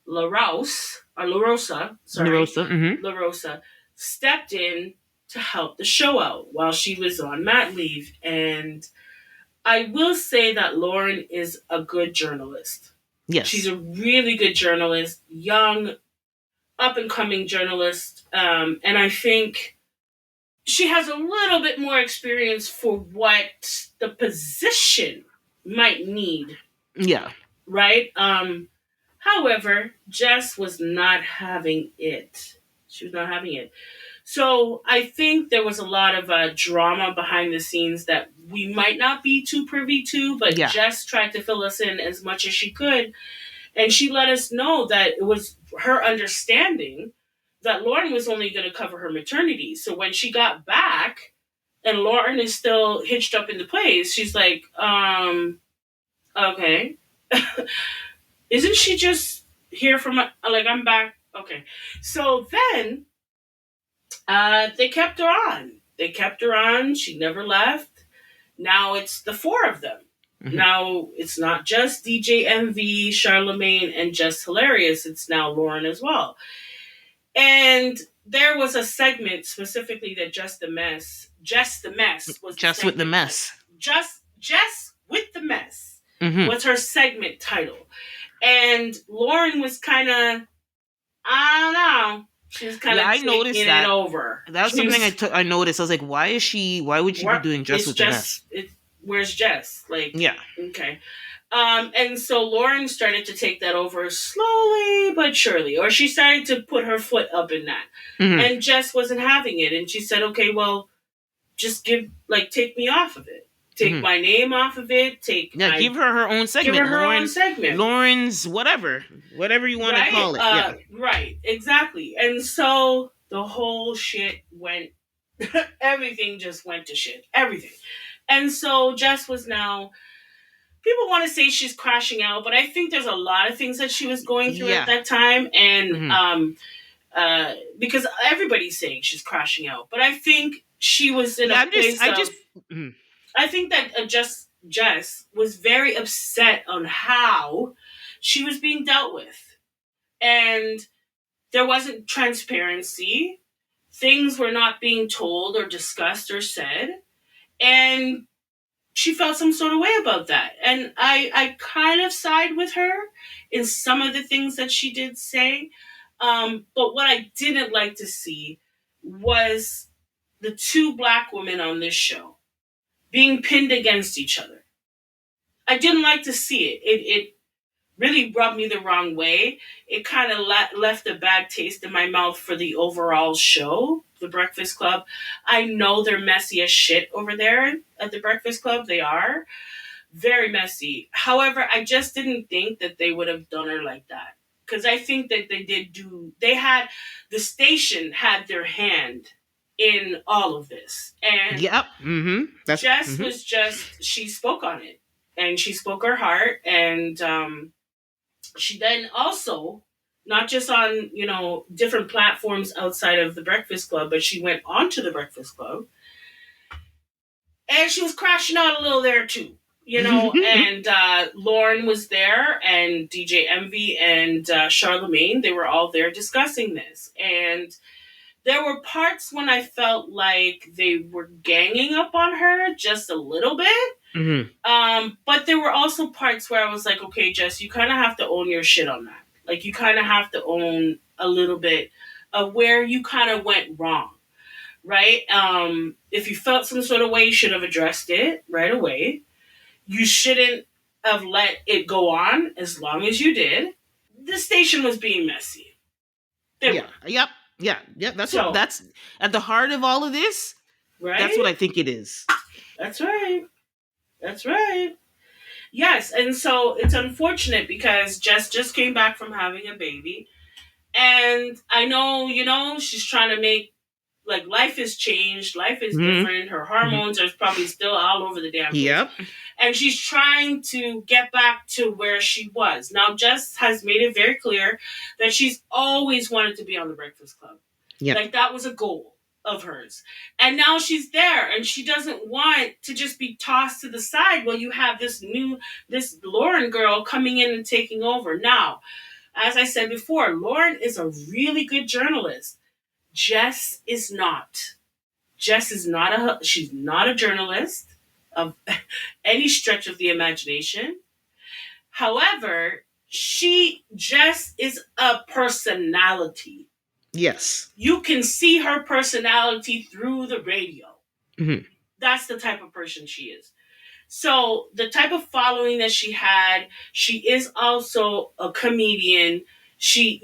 LaRosa, LaRosa, stepped in to help the show out while she was on mat leave. And I will say that Loren is a good journalist. Yes. She's a really good journalist, young, up and coming journalist. And I think she has a little bit more experience for what the position might need. Yeah. Right? However, Jess was not having it. She was not having it. So I think there was a lot of drama behind the scenes that we might not be too privy to, but Yeah. Jess tried to fill us in as much as she could. And she let us know that it was her understanding that Loren was only going to cover her maternity. So when she got back and Loren is still hitched up in the place, she's like, okay. Isn't she just here from, I'm back? Okay. So then they kept her on. They kept her on. She never left. Now it's the four of them. Mm-hmm. Now it's not just DJ MV, Charlemagne, and Jess Hilarious. It's now Loren as well. And there was a segment specifically that Jess the Mess was Jess with the Mess. Jess with the Mess mm-hmm. was her segment title. And Loren was kind of, I don't know. She was kind of taking it over. That's something I noticed. I was like, why would she be doing Jess with the Mess? Where's Jess? Yeah. Okay. And so Loren started to take that over slowly but surely. Or she started to put her foot up in that. Mm-hmm. And Jess wasn't having it. And she said, okay, well, just take me off of it. Take my name off of it. Give her her own segment. Give her her own segment. Loren's whatever you want to call it. Yeah. Right, exactly. And so the whole shit went. Everything just went to shit. Everything. And so Jess was now. People want to say she's crashing out, but I think there's a lot of things that she was going through at that time, and because everybody's saying she's crashing out, but I think she was in a place I think that Jess was very upset on how she was being dealt with. And there wasn't transparency. Things were not being told or discussed or said. And she felt some sort of way about that. And I kind of side with her in some of the things that she did say. But what I didn't like to see was the two Black women on this show being pinned against each other. I didn't like to see it. It really rubbed me the wrong way. It kind of left a bad taste in my mouth for the overall show, The Breakfast Club. I know they're messy as shit over there at The Breakfast Club. They are very messy. However, I just didn't think that they would have done her like that. Because I think that the station had their hand in all of this. And Yep. Mm-hmm. That's Jess mm-hmm. was just, she spoke on it. And she spoke her heart. And she then also, not just on, different platforms outside of the Breakfast Club, but she went onto the Breakfast Club and she was crashing out a little there too. And Loren was there, and DJ Envy and Charlemagne, they were all there discussing this. And there were parts when I felt like they were ganging up on her just a little bit. But there were also parts where I was like, okay, Jess, you kind of have to own your shit on that. Like, you kind of have to own a little bit of where you kind of went wrong, right? If you felt some sort of way, you should have addressed it right away. You shouldn't have let it go on as long as you did. The station was being messy. Yeah. Yep. Yeah. Yeah. That's at the heart of all of this. Right? That's what I think it is. That's right. That's right. Yes, and so it's unfortunate because Jess just came back from having a baby. And I know, she's trying to make, like, life has changed. Life is different. Her hormones are probably still all over the damn place. Yep. And she's trying to get back to where she was. Now, Jess has made it very clear that she's always wanted to be on the Breakfast Club. Yep. Like, that was a goal of hers. And now she's there, and she doesn't want to just be tossed to the side while you have this Loren girl coming in and taking over. Now, as I said before, Loren is a really good journalist. Jess is not. She's not a journalist of any stretch of the imagination. However, Jess is a personality. Yes. You can see her personality through the radio. Mm-hmm. That's the type of person she is. So the type of following that she had, she is also a comedian. She,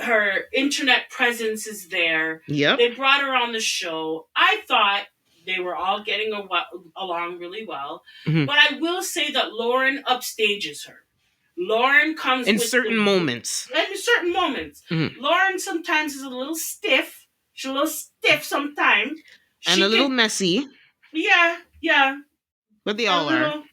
her internet presence is there. Yep. They brought her on the show. I thought they were all getting along really well. Mm-hmm. But I will say that Loren upstages her. Loren comes in certain moments. In certain moments. Mm-hmm. Loren sometimes is a little stiff. She's a little stiff sometimes. And a little messy. Yeah. But they all are.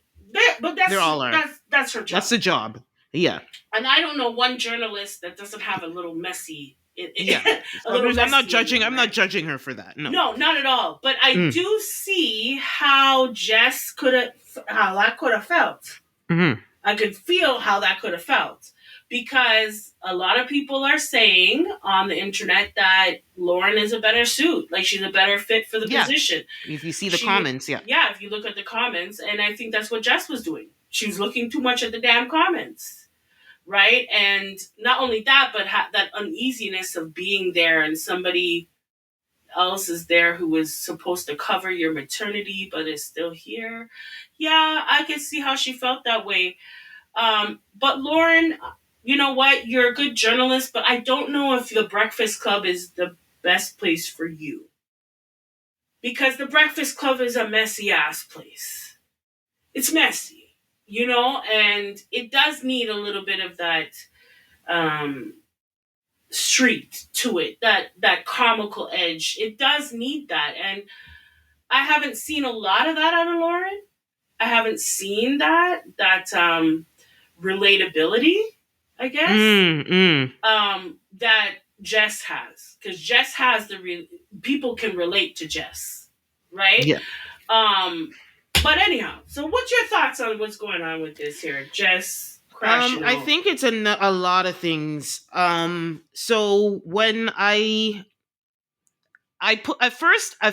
But that's, they all are. That's her job. That's the job. Yeah. And I don't know one journalist that doesn't have a little messy. Yeah. I'm not judging. I'm not judging her for that. No, not at all. But I do see how Jess how that could have felt. Mm-hmm. I could feel how that could have felt, because a lot of people are saying on the internet that Loren is a better suit, like she's a better fit for the position. If you see the comments, yeah, if you look at the comments, and I think that's what Jess was doing. She was looking too much at the damn comments, right? And not only that, but that uneasiness of being there and somebody else is there who was supposed to cover your maternity but is still here. Yeah, I could see how she felt that way. But Loren, you know what? You're a good journalist, but I don't know if the Breakfast Club is the best place for you. Because the Breakfast Club is a messy ass place. It's messy, and it does need a little bit of that street to it, that comical edge. It does need that. And I haven't seen a lot of that out of Loren. I haven't seen that relatability, I guess, that Jess has. Because Jess has people can relate to Jess, right? Yeah. But anyhow, so what's your thoughts on what's going on with this here, Jess? I think it's a lot of things. So when I put at first I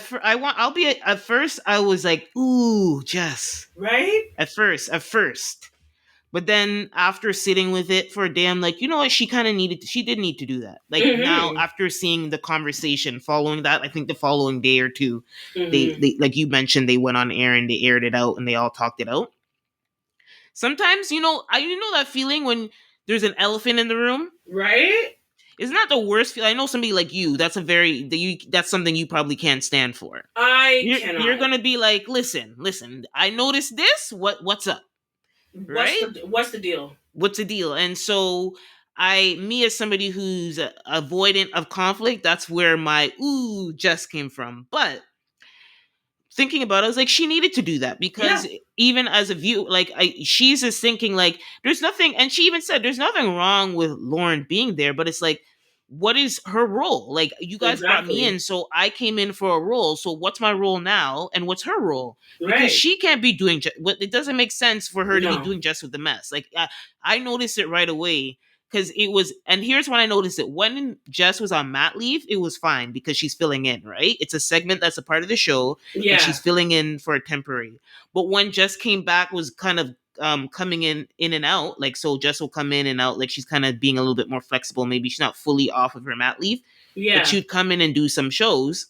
was like, ooh, Jess, right? At first, but then after sitting with it for a day, I'm like, you know what? She did need to do that. Like now, after seeing the conversation following that, I think the following day or two, they like you mentioned, they went on air and they aired it out and they all talked it out. Sometimes, you know that feeling when there's an elephant in the room. Right? It's not the worst feeling. I know somebody like you. That's something you probably can't stand for. I You're cannot. gonna be like, listen. I noticed this. What's up, right? What's the deal? What's the deal? And so me as somebody who's avoidant of conflict, that's where my ooh just came from. But thinking about it, I was like, she needed to do that Yeah, because even as a view, like she's just thinking like there's nothing, and she even said there's nothing wrong with Loren being there, but it's like, what is her role? Like you guys brought me exactly. in, so I came in for a role. So what's my role now, and what's her role? Because Right. she can't be doing. What it doesn't make sense for her to be No. doing just with the mess. Like I noticed it right away because it was, and here's when I noticed it. When Jess was on mat leave, it was fine because she's filling in, right? It's a segment that's a part of the show, and she's Yeah. filling in for a temporary. But when Jess came back, was kind of coming in and out. Like so, Jess will come in and out. Like she's kind of being a little bit more flexible. Maybe she's not fully off of her mat leave, but Yeah. she'd come in and do some shows.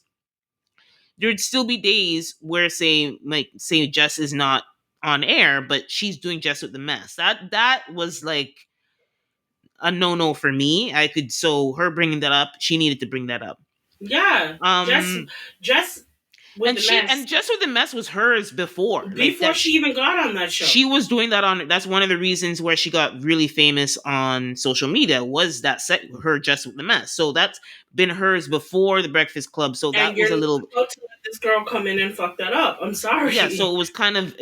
There'd still be days where say Jess is not on air, but she's doing Jess with the mess. That was like a no for me. I could so her bringing that up, she needed to bring that up. Yeah. Just Um, just with and the she mess and Jess with the mess was hers before, like before that. she even got on that show. She was doing that on. That's one of the reasons where she got really famous on social media was that set her Jess with the mess. So that's been hers before the Breakfast Club. So And that you're was a not little. about to let this girl come in and fuck that up. I'm Yeah, sorry. so it was kind of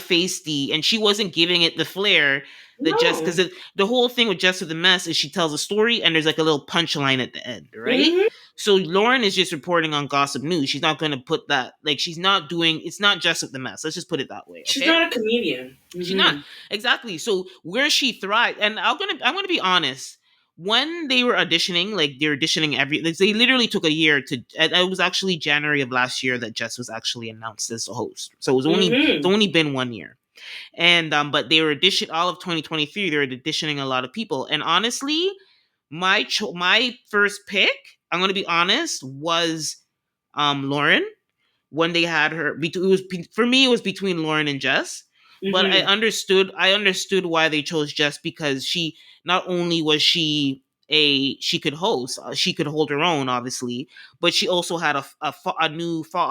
feisty, and she wasn't giving it the flair that Jess, because No. the whole thing with Jess with the mess is she tells a story and there's like a little punchline at the end, right? Hmm. So Lauren is just reporting on gossip news. She's not going to put that, like, she's not doing. It's not Jess with the mess. Let's just put it that way, She's okay? not a comedian. She's not, Hmm. exactly. So where she thrived, and I'm gonna be honest. When they were auditioning, like they're auditioning like, they literally took a year to. It was actually January of last year that Jess was actually announced as a host. So it's Hmm. only been 1 year, and but they were auditioning all of 2023. They were auditioning a lot of people, and honestly, my first pick, I'm gonna be honest, was Loren when they had her. For me, it was between Loren and Jess, but I Hmm. understood. I understood why they chose Jess because she not only was she could host, she could hold her own, obviously, but she also had a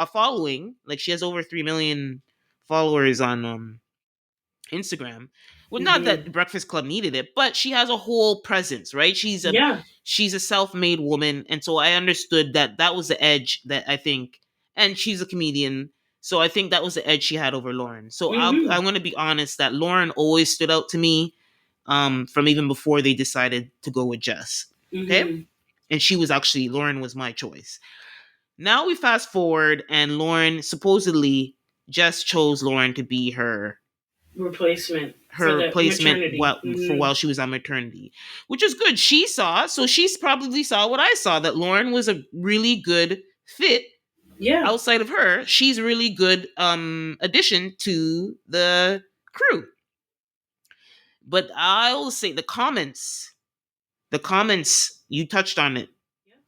following. Like she has over 3 million followers on Instagram. Well, not that Hmm. Breakfast Club needed it, but she has a whole presence, right? Yeah. She's a self-made woman, and so I understood that that was the edge that I think, and she's a comedian, so I think that was the edge she had over Lauren. So Hmm. I'm going to be honest that Lauren always stood out to me, from even before they decided to go with Jess. Okay, Hmm. and Lauren was my choice. Now we fast forward, and Lauren supposedly Jess chose Lauren to be Replacement for her the replacement maternity. while she was on maternity, which is good. She's probably saw what I saw, that Lauren was a really good fit. Yeah. Outside of her, she's a really good addition to the crew. But I'll say the comments you touched on it.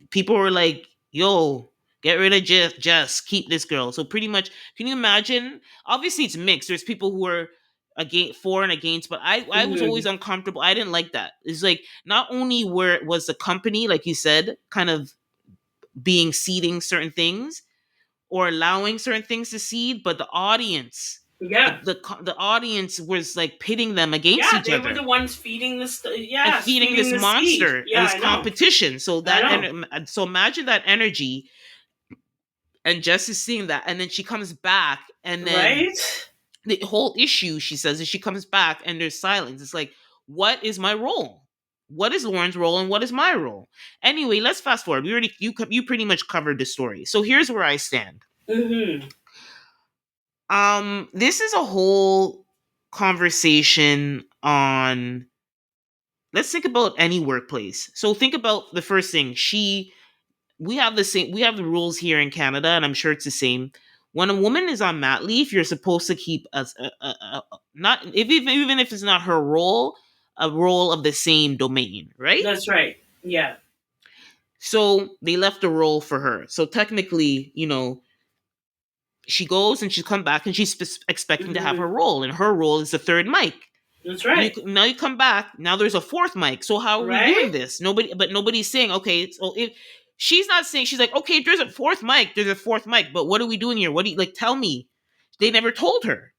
People were like, "Yo, get rid of Jess, keep this girl." So pretty much, can you imagine? Obviously, it's mixed. There's people who are against, for and against, but I was always Hmm. uncomfortable. I didn't like that. It's like not only where it was the company, like you said, kind of being seeding certain things or allowing certain things to seed, but the audience. The, Yeah. the the audience was like pitting them against Yeah. each They were the other ones feeding and yes, feeding feeding this the seed. monster and Yeah, this I know. competition. I know. So imagine that energy, and Jess is seeing that, and then she comes back, and then Right? the whole issue, she says, is she comes back and there's silence. It's like, what is my role? What is Lauren's role and what is my role? Anyway, let's fast forward. You pretty much covered the story. So here's where I stand. Hmm. This is a whole conversation on, let's think about any workplace. So think about the first thing. We have the rules here in Canada, and I'm sure it's the same. When a woman is on mat leave, you're supposed to keep not if even if it's not her role, a role of the same domain, right? That's right. Yeah. So they left a role for her. So technically, she goes and she's come back and she's expecting to have Hmm. her role, and her role is the third mic. That's right. Now you come back. Now there's a fourth mic. So how are we doing Right? this? Nobody's saying okay. So if she's not saying, she's like, okay, if there's a fourth mic, there's a fourth mic. But what are we doing here? What do you like? Tell me. They never told her,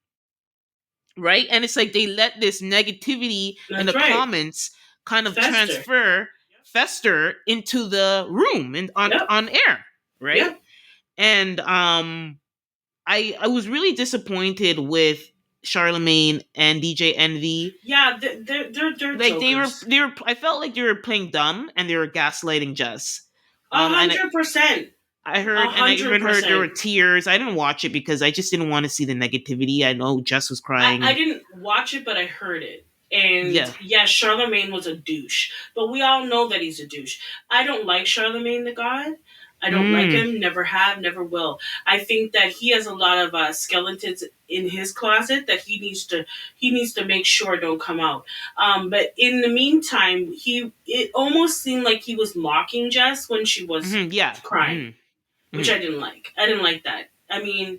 right? And it's like they let this negativity in the That's right. comments kind of Fester. fester into the room and Yep. on air, right? Yep. And I was really disappointed with Charlemagne and DJ Envy. Yeah, they're Like jokers. they were I felt like they were playing dumb and they were gaslighting Jess. A And hundred percent. A I hundred even heard there were percent. tears. I didn't watch it because I just didn't want to see the negativity. I know Jess was crying I and didn't watch it, but I heard it. And yeah. yeah, Charlemagne was a douche. But we all know that he's a douche. I don't like Charlemagne the God. I don't like Mm. him. Never have, never will. I think that he has a lot of skeletons in his closet that he needs to make sure don't come out. But in the meantime, it almost seemed like he was mocking Jess when she was Yeah. crying, which Hmm. I didn't like. I didn't like that. I mean,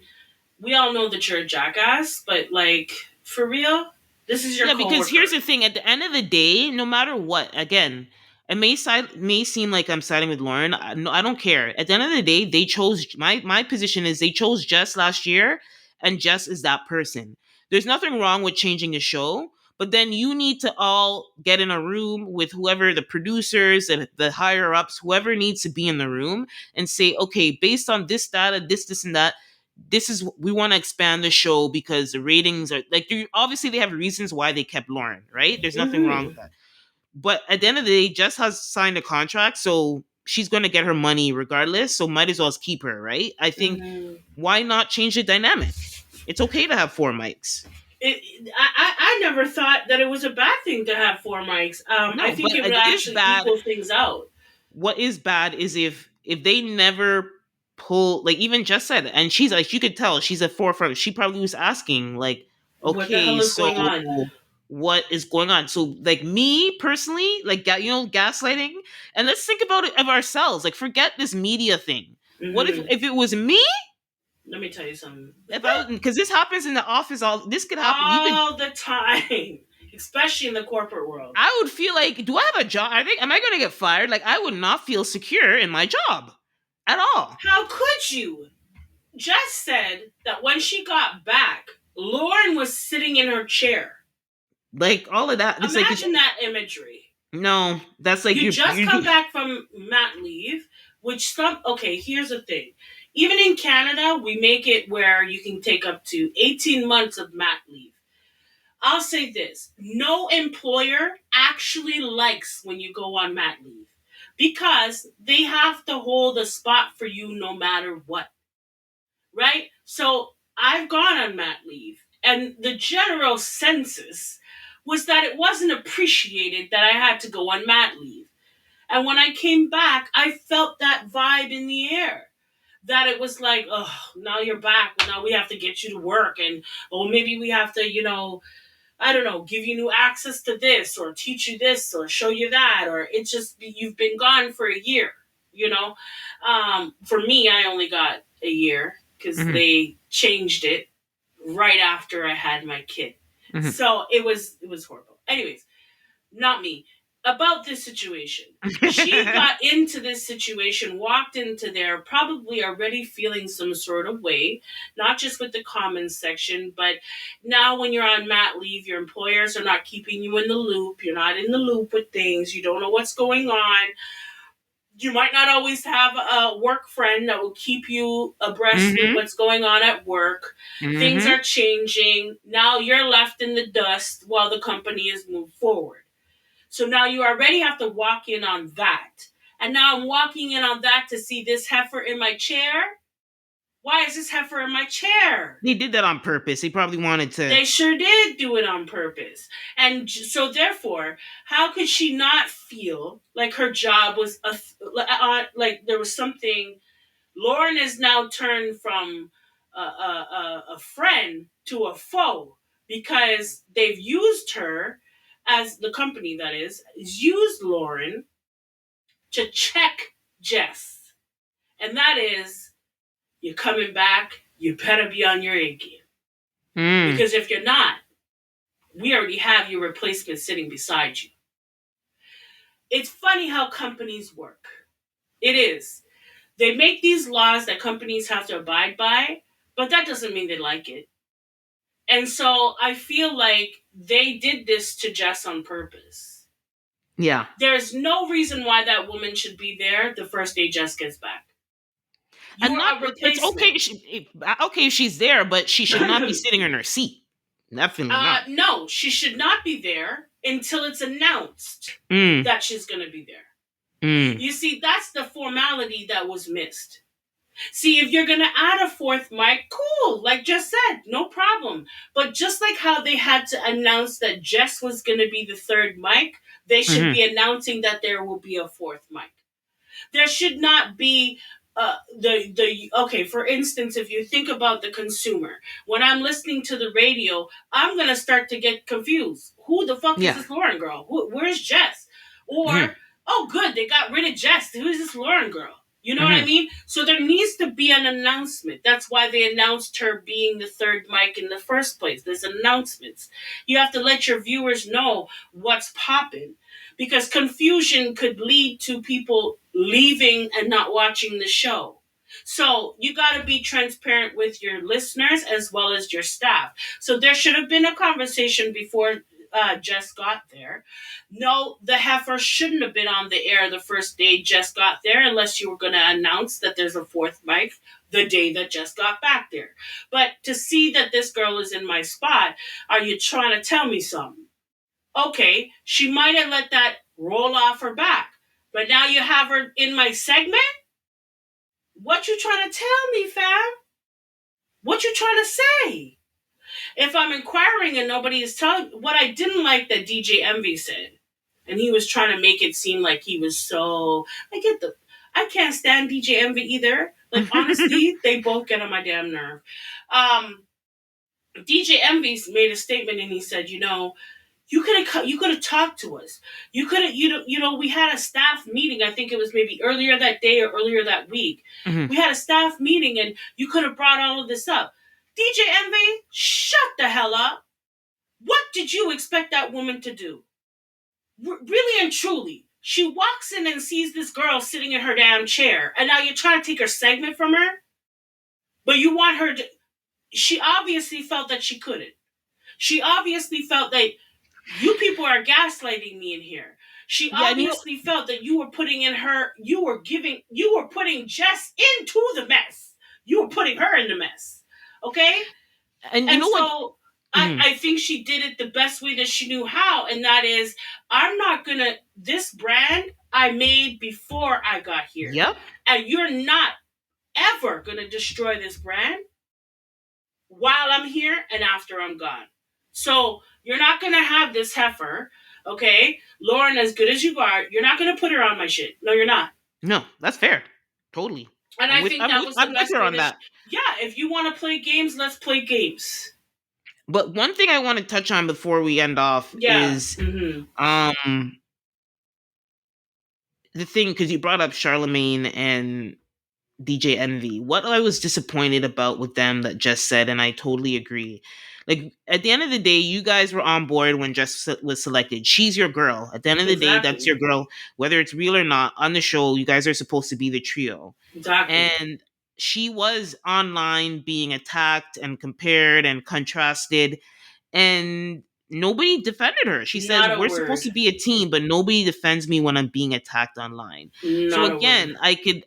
we all know that you're a jackass, but like for real, this is your Yeah, because here's coworker. the thing: at the end of the day, no matter what, again, it may seem like I'm siding with Lauren. No, I don't care. At the end of the day, they chose my position is they chose Jess last year, and Jess is that person. There's nothing wrong with changing the show, but then you need to all get in a room with whoever the producers and the higher ups, whoever needs to be in the room, and say, okay, based on this data, this, and that, this is we want to expand the show because the ratings are like obviously they have reasons why they kept Lauren, right? There's nothing wrong with Mm-hmm. that. But at the end of the day, Jess has signed a contract, so she's going to get her money regardless. So might as well keep her, right? I think Mm-hmm. why not change the dynamic? It's okay to have four mics. I never thought that it was a bad thing to have four mics. I No, think but it would it is actually bad. equal things out. What is bad is if they never pull, like even just said, and she's like, you could tell she's a forefront. She probably was asking like, What the okay, hell is so going on? what is going on? So like me personally, like gaslighting, and let's think about it of ourselves. Like forget this media thing. What Mm-hmm. if it was me? Let me tell you something. If I because this happens in the office, all this could happen. You could. All the time, especially in the corporate world. I would feel like, do I have a job? I think, am I going to get fired? Like I would not feel secure in my job at all. How could you? Jess said that when she got back, Lauren was sitting in her chair. Like all of that. It's like Imagine that imagery. no, that's like You just you come back from mat leave, which some okay, here's the thing. Even in Canada, we make it where you can take up to 18 months of mat leave. I'll say this, no employer actually likes when you go on mat leave because they have to hold a spot for you no matter what, right? So I've gone on mat leave, and the general census was that it wasn't appreciated that I had to go on mat leave. And when I came back, I felt that vibe in the air. That it was like, oh, now you're back. Well, now we have to get you to work. And, oh, maybe we have to, I don't know, give you new access to this or teach you this or show you that. Or it's just, you've been gone for a year, you know? For me, I only got a year because Mhm, they changed it right after I had my kid. mhm. So it was horrible. Anyways, not me. About this situation. She got into this situation, walked into there, probably already feeling some sort of way, not just with the comments section, but now when you're on mat leave, your employers are not keeping you in the loop. You're not in the loop with things. You don't know what's going on. You might not always have a work friend that will keep you abreast with Mhm, what's going on at work. Things mhm. are changing. Now you're left in the dust while the company is moved forward. So now you already have to walk in on that. And now I'm walking in on that to see this heifer in my chair. Why is this heifer in my chair? They did that on purpose. They probably wanted to. They sure did do it on purpose. And so, therefore, how could she not feel like her job was like there was something? Lauren has now turned from a friend to a foe because they've used her as the company that is used Lauren to check Jess. And that is, you're coming back, you better be on your A game. Mm. Because if you're not, We already have your replacement sitting beside you. It's funny how companies work. It is. They make these laws that companies have to abide by, but that doesn't mean they like it. And so I feel like they did this to Jess on purpose. Yeah. There's no reason why that woman should be there the first day Jess gets back. And You're not, a it's okay replacement. okay if she's there, but she should not be sitting in her seat. Definitely not. No, she should not be there until it's announced Mm, that she's going to be there. mm, You see, that's the formality that was missed. See, if you're going to add a fourth mic, cool, like Jess said, no problem. But just like how they had to announce that Jess was going to be the third mic, they should mm-hmm. be announcing that there will be a fourth mic. There should not be the okay, for instance, if you think about the consumer, when I'm listening to the radio, I'm gonna start to get confused. Who the fuck is Yeah. this Loren girl? Where's Jess? Mm-hmm. Or, oh good, they got rid of Jess, who is this Loren girl? You know what I Mm-hmm. mean? So there needs to be an announcement. That's why they announced her being the third mic in the first place. There's announcements. You have to let your viewers know what's popping, because confusion could lead to people leaving and not watching the show. So you got to be transparent with your listeners as well as your staff. So there should have been a conversation before Jess got there. No, the heifer shouldn't have been on the air the first day Jess got there, unless you were going to announce that there's a fourth mic the day that Jess got back there. But to see that this girl is in my spot, are you trying to tell me something? Okay, she might have let that roll off her back, but now you have her in my segment? What you trying to tell me, fam? What you trying to say? If I'm inquiring and nobody is telling, what I didn't like that DJ Envy said, and he was trying to make it seem like he was so, I can't stand DJ Envy either. Like, honestly, they both get on my damn nerve. DJ Envy made a statement and he said, you could have talked to us. You could have, we had a staff meeting. I think it was maybe earlier that day or earlier that week. Mm-hmm. We had a staff meeting and you could have brought all of this up. DJ Envy, shut the hell up. What did you expect that woman to do? Really and truly, she walks in and sees this girl sitting in her damn chair, and now you're trying to take her segment from her? But you want her to. She obviously felt that she couldn't. She obviously felt that you people are gaslighting me in here. She Yeah, and obviously felt that you were putting Jess into the mess. You were putting her in the mess. Okay? you And know what? so Mm-hmm. I think she did it the best way that she knew how, and that is, I'm not gonna, this brand I made before I got here. Yep. And you're not ever gonna destroy this brand while I'm here and after I'm gone. So you're not gonna have this heifer, okay? Loren, as good as you are, you're not gonna put her on my shit. No, you're not. No, that's fair. Totally. And I'm I with think I'm that with was the I'm with best her way on that that. yeah, if you want to play games, let's play games. But one thing I want to touch on before we end off Yeah. is Mm-hmm. the thing, because you brought up Charlemagne and DJ Envy. What I was disappointed about with them that Jess said, and I totally agree. Like, at the end of the day, you guys were on board when Jess was selected. She's your girl. At the end of the day, that's Exactly. your girl. Whether it's real or not, on the show, you guys are supposed to be the trio. Exactly. And she was online being attacked and compared and contrasted, and nobody defended her. She says, Not a we're supposed word. to be a team, but nobody defends me when I'm being attacked online. So Not a word. again,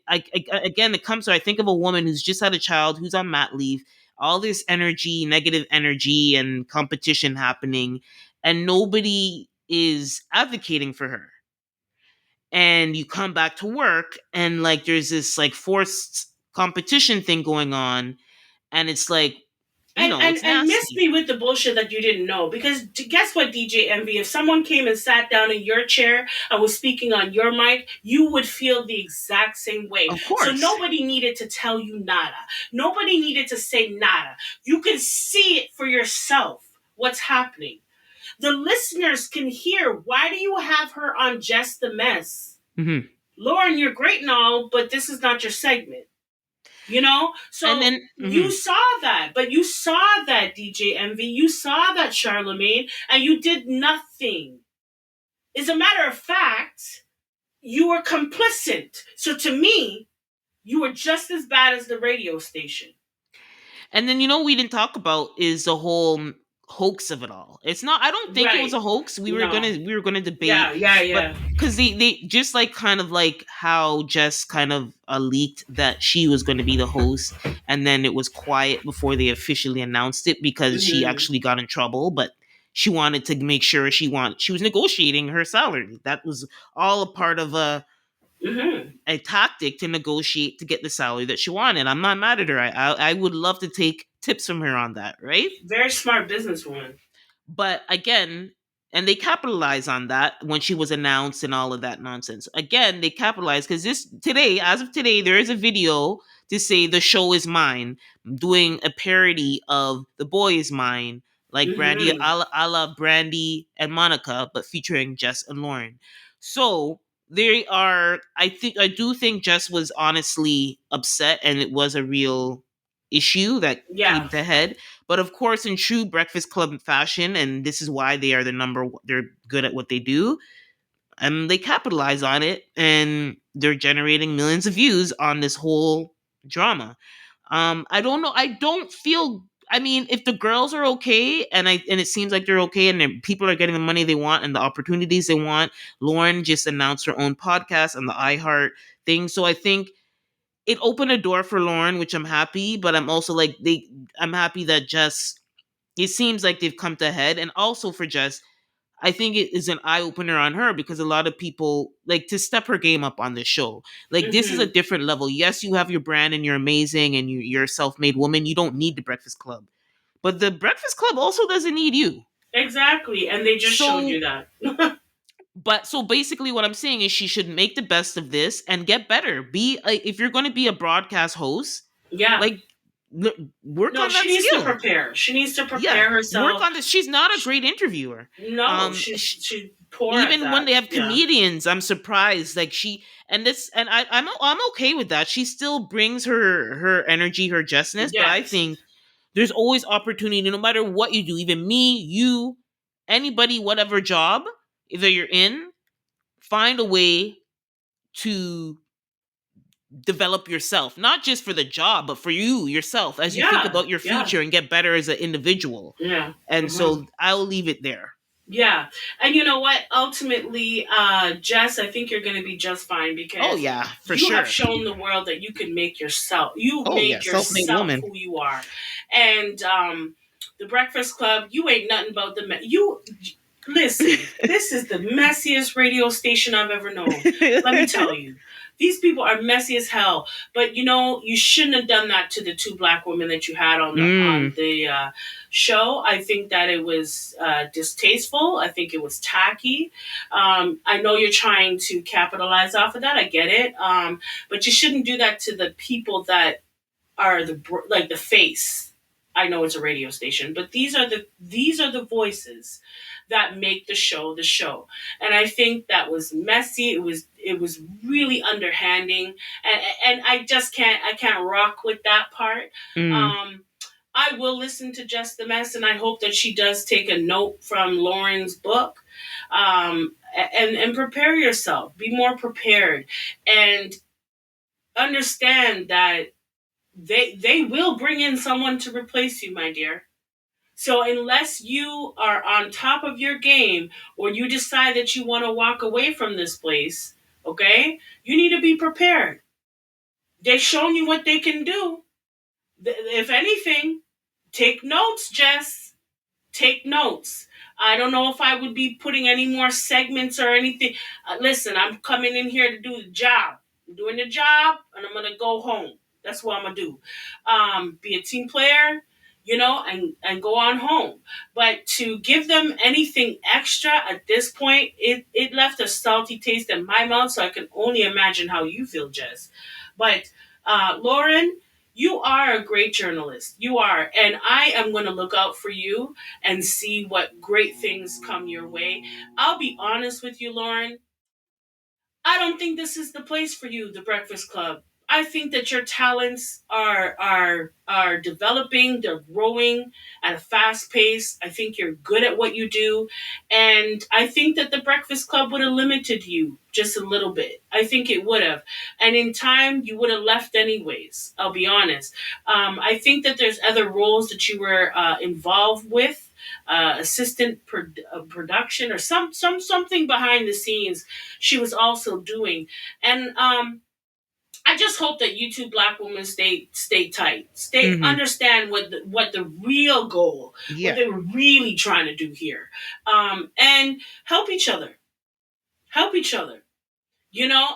again, it comes to, I think of a woman who's just had a child, who's on mat leave, all this energy, negative energy and competition happening, and nobody is advocating for her. And you come back to work and like there's this like forced competition thing going on, and it's like, And, and it's and miss nasty. me with the bullshit that you didn't know, because guess what, DJ Envy, if someone came and sat down in your chair and was speaking on your mic, you would feel the exact same way. Of So course. nobody needed to tell you nada. Nobody needed to say nada. You can see it for yourself what's happening. The listeners can hear. Why do you have her on Just the Mess? Hmm. Loren, you're great and all, but this is not your segment. And So then you saw that, but you saw that DJ Envy, you saw that Charlemagne, and you did nothing. As a matter of fact, you were complicit. So to me, you were just as bad as the radio station. And then we didn't talk about is the whole hoax of it all. It's not. I don't think it was Right. a hoax. No. We were gonna debate, Yeah, yeah, but yeah. because they just like kind of like how Jess kind of leaked that she was going to be the host, and then it was quiet before they officially announced it because she Hmm. actually got in trouble, but. She wanted to make sure she was negotiating her salary. That was all a part of Hmm. a tactic to negotiate to get the salary that she wanted. I'm not mad at her. I would love to take tips from her on that, right? Very smart businesswoman. But again, and they capitalize on that when she was announced and all of that nonsense. Again, they capitalize because this today, as of today, there is a video to say the show is mine, doing a parody of The Boy Is Mine, like Brandy Hmm. a la Brandy and Monica, but featuring Jess and Lauren. So they are. I do think Jess was honestly upset, and it was a real issue that Yeah. came to head. But of course, in true Breakfast Club fashion, and this is why they are they're good at what they do, and they capitalize on it, and they're generating millions of views on this whole drama. I don't know. I don't feel. I mean, if the girls are okay, and it seems like they're okay, and people are getting the money they want and the opportunities they want. Lauren just announced her own podcast on the iHeart thing, so I think it opened a door for Lauren, which I'm happy. But I'm also like I'm happy that Jess it seems like they've come to head. And also for Jess, I think it is an eye opener on her because a lot of people like to step her game up on this show. Like this is a Hmm. different level. Yes, you have your brand and you're amazing and you're a self made woman. You don't need the Breakfast Club, but the Breakfast Club also doesn't need you. Exactly. And they just showed So, you that. so basically, what I'm saying is she should make the best of this and get better. Be like, if you're going to be a broadcast host, Yeah. like work No, on she that needs to skill. prepare. She needs to Yeah, prepare work herself. on this. She's not a great interviewer. No, Um, she's poor at Even when that. they have Yeah. comedians, I'm surprised. Like she and this, and I'm okay with that. She still brings her energy, her justness. But I Yes. think there's always opportunity, no matter what you do. Even me, you, anybody, whatever job that you're in, find a way to develop yourself, not just for the job, but for you yourself as you think Yeah. about your Yeah. future and get better as an individual. Yeah. And Hmm. so I'll leave it there. Yeah. And you know what? Ultimately, Jess, I think you're going to be just fine Oh because yeah, for you have sure. shown the world that you can make yourself, you Oh yeah, make self-made yourself woman. who you are. And the Breakfast Club, you ain't nothing about you. Listen, this is the messiest radio station I've ever known. Let me tell you. These people are messy as hell. But you shouldn't have done that to the two black women that you had on the Mm. show. I think that it was distasteful. I think it was tacky. I know you're trying to capitalize off of that. I get it. But you shouldn't do that to the people that are like the face. I know it's a radio station, but these are the voices that make the show. And I think that was messy. It was really underhanding, and I can't rock with that part. Mm. Um, I will listen to Just the Mess, and I hope that she does take a note from Lauren's book, and prepare yourself. Be more prepared, and understand that they will bring in someone to replace you, my dear. So unless you are on top of your game or you decide that you want to walk away from this place, okay, you need to be prepared. They've shown you what they can do. If anything, take notes, Jess. Take notes. I don't know if I would be putting any more segments or anything. Listen, I'm coming in here to do the job. I'm doing the job, and I'm gonna go home. That's what I'm gonna do. Be a team player, and go on home. But to give them anything extra at this point, it left a salty taste in my mouth. So I can only imagine how you feel, Jess. But Loren, you are a great journalist. You are. And I am going to look out for you and see what great things come your way. I'll be honest with you, Loren. I don't think this is the place for you, the Breakfast Club. I think that your talents are developing, they're growing at a fast pace. I think you're good at what you do. And I think that the Breakfast Club would have limited you just a little bit. I think it would have. And in time, you would have left anyways. I'll be honest. I think that there's other roles that you were involved with, assistant production, or something behind the scenes she was also doing. And I just hope that you two black women stay tight, stay Mm-hmm. understand what the real goal, what Yeah. they were really trying to do here, and help each other, help each other.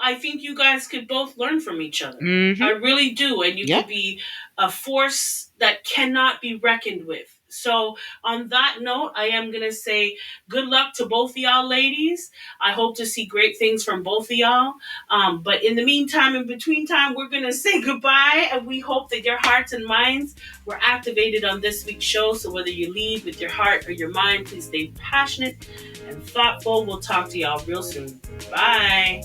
I think you guys could both learn from each other. I Mm-hmm. really do. And you Yep. could be a force that cannot be reckoned with. So, on that note, I am going to say good luck to both of y'all ladies. I hope to see great things from both of y'all. But in the meantime, in between time, we're going to say goodbye. And we hope that your hearts and minds were activated on this week's show. So, whether you lead with your heart or your mind, please stay passionate and thoughtful. We'll talk to y'all real soon. Bye.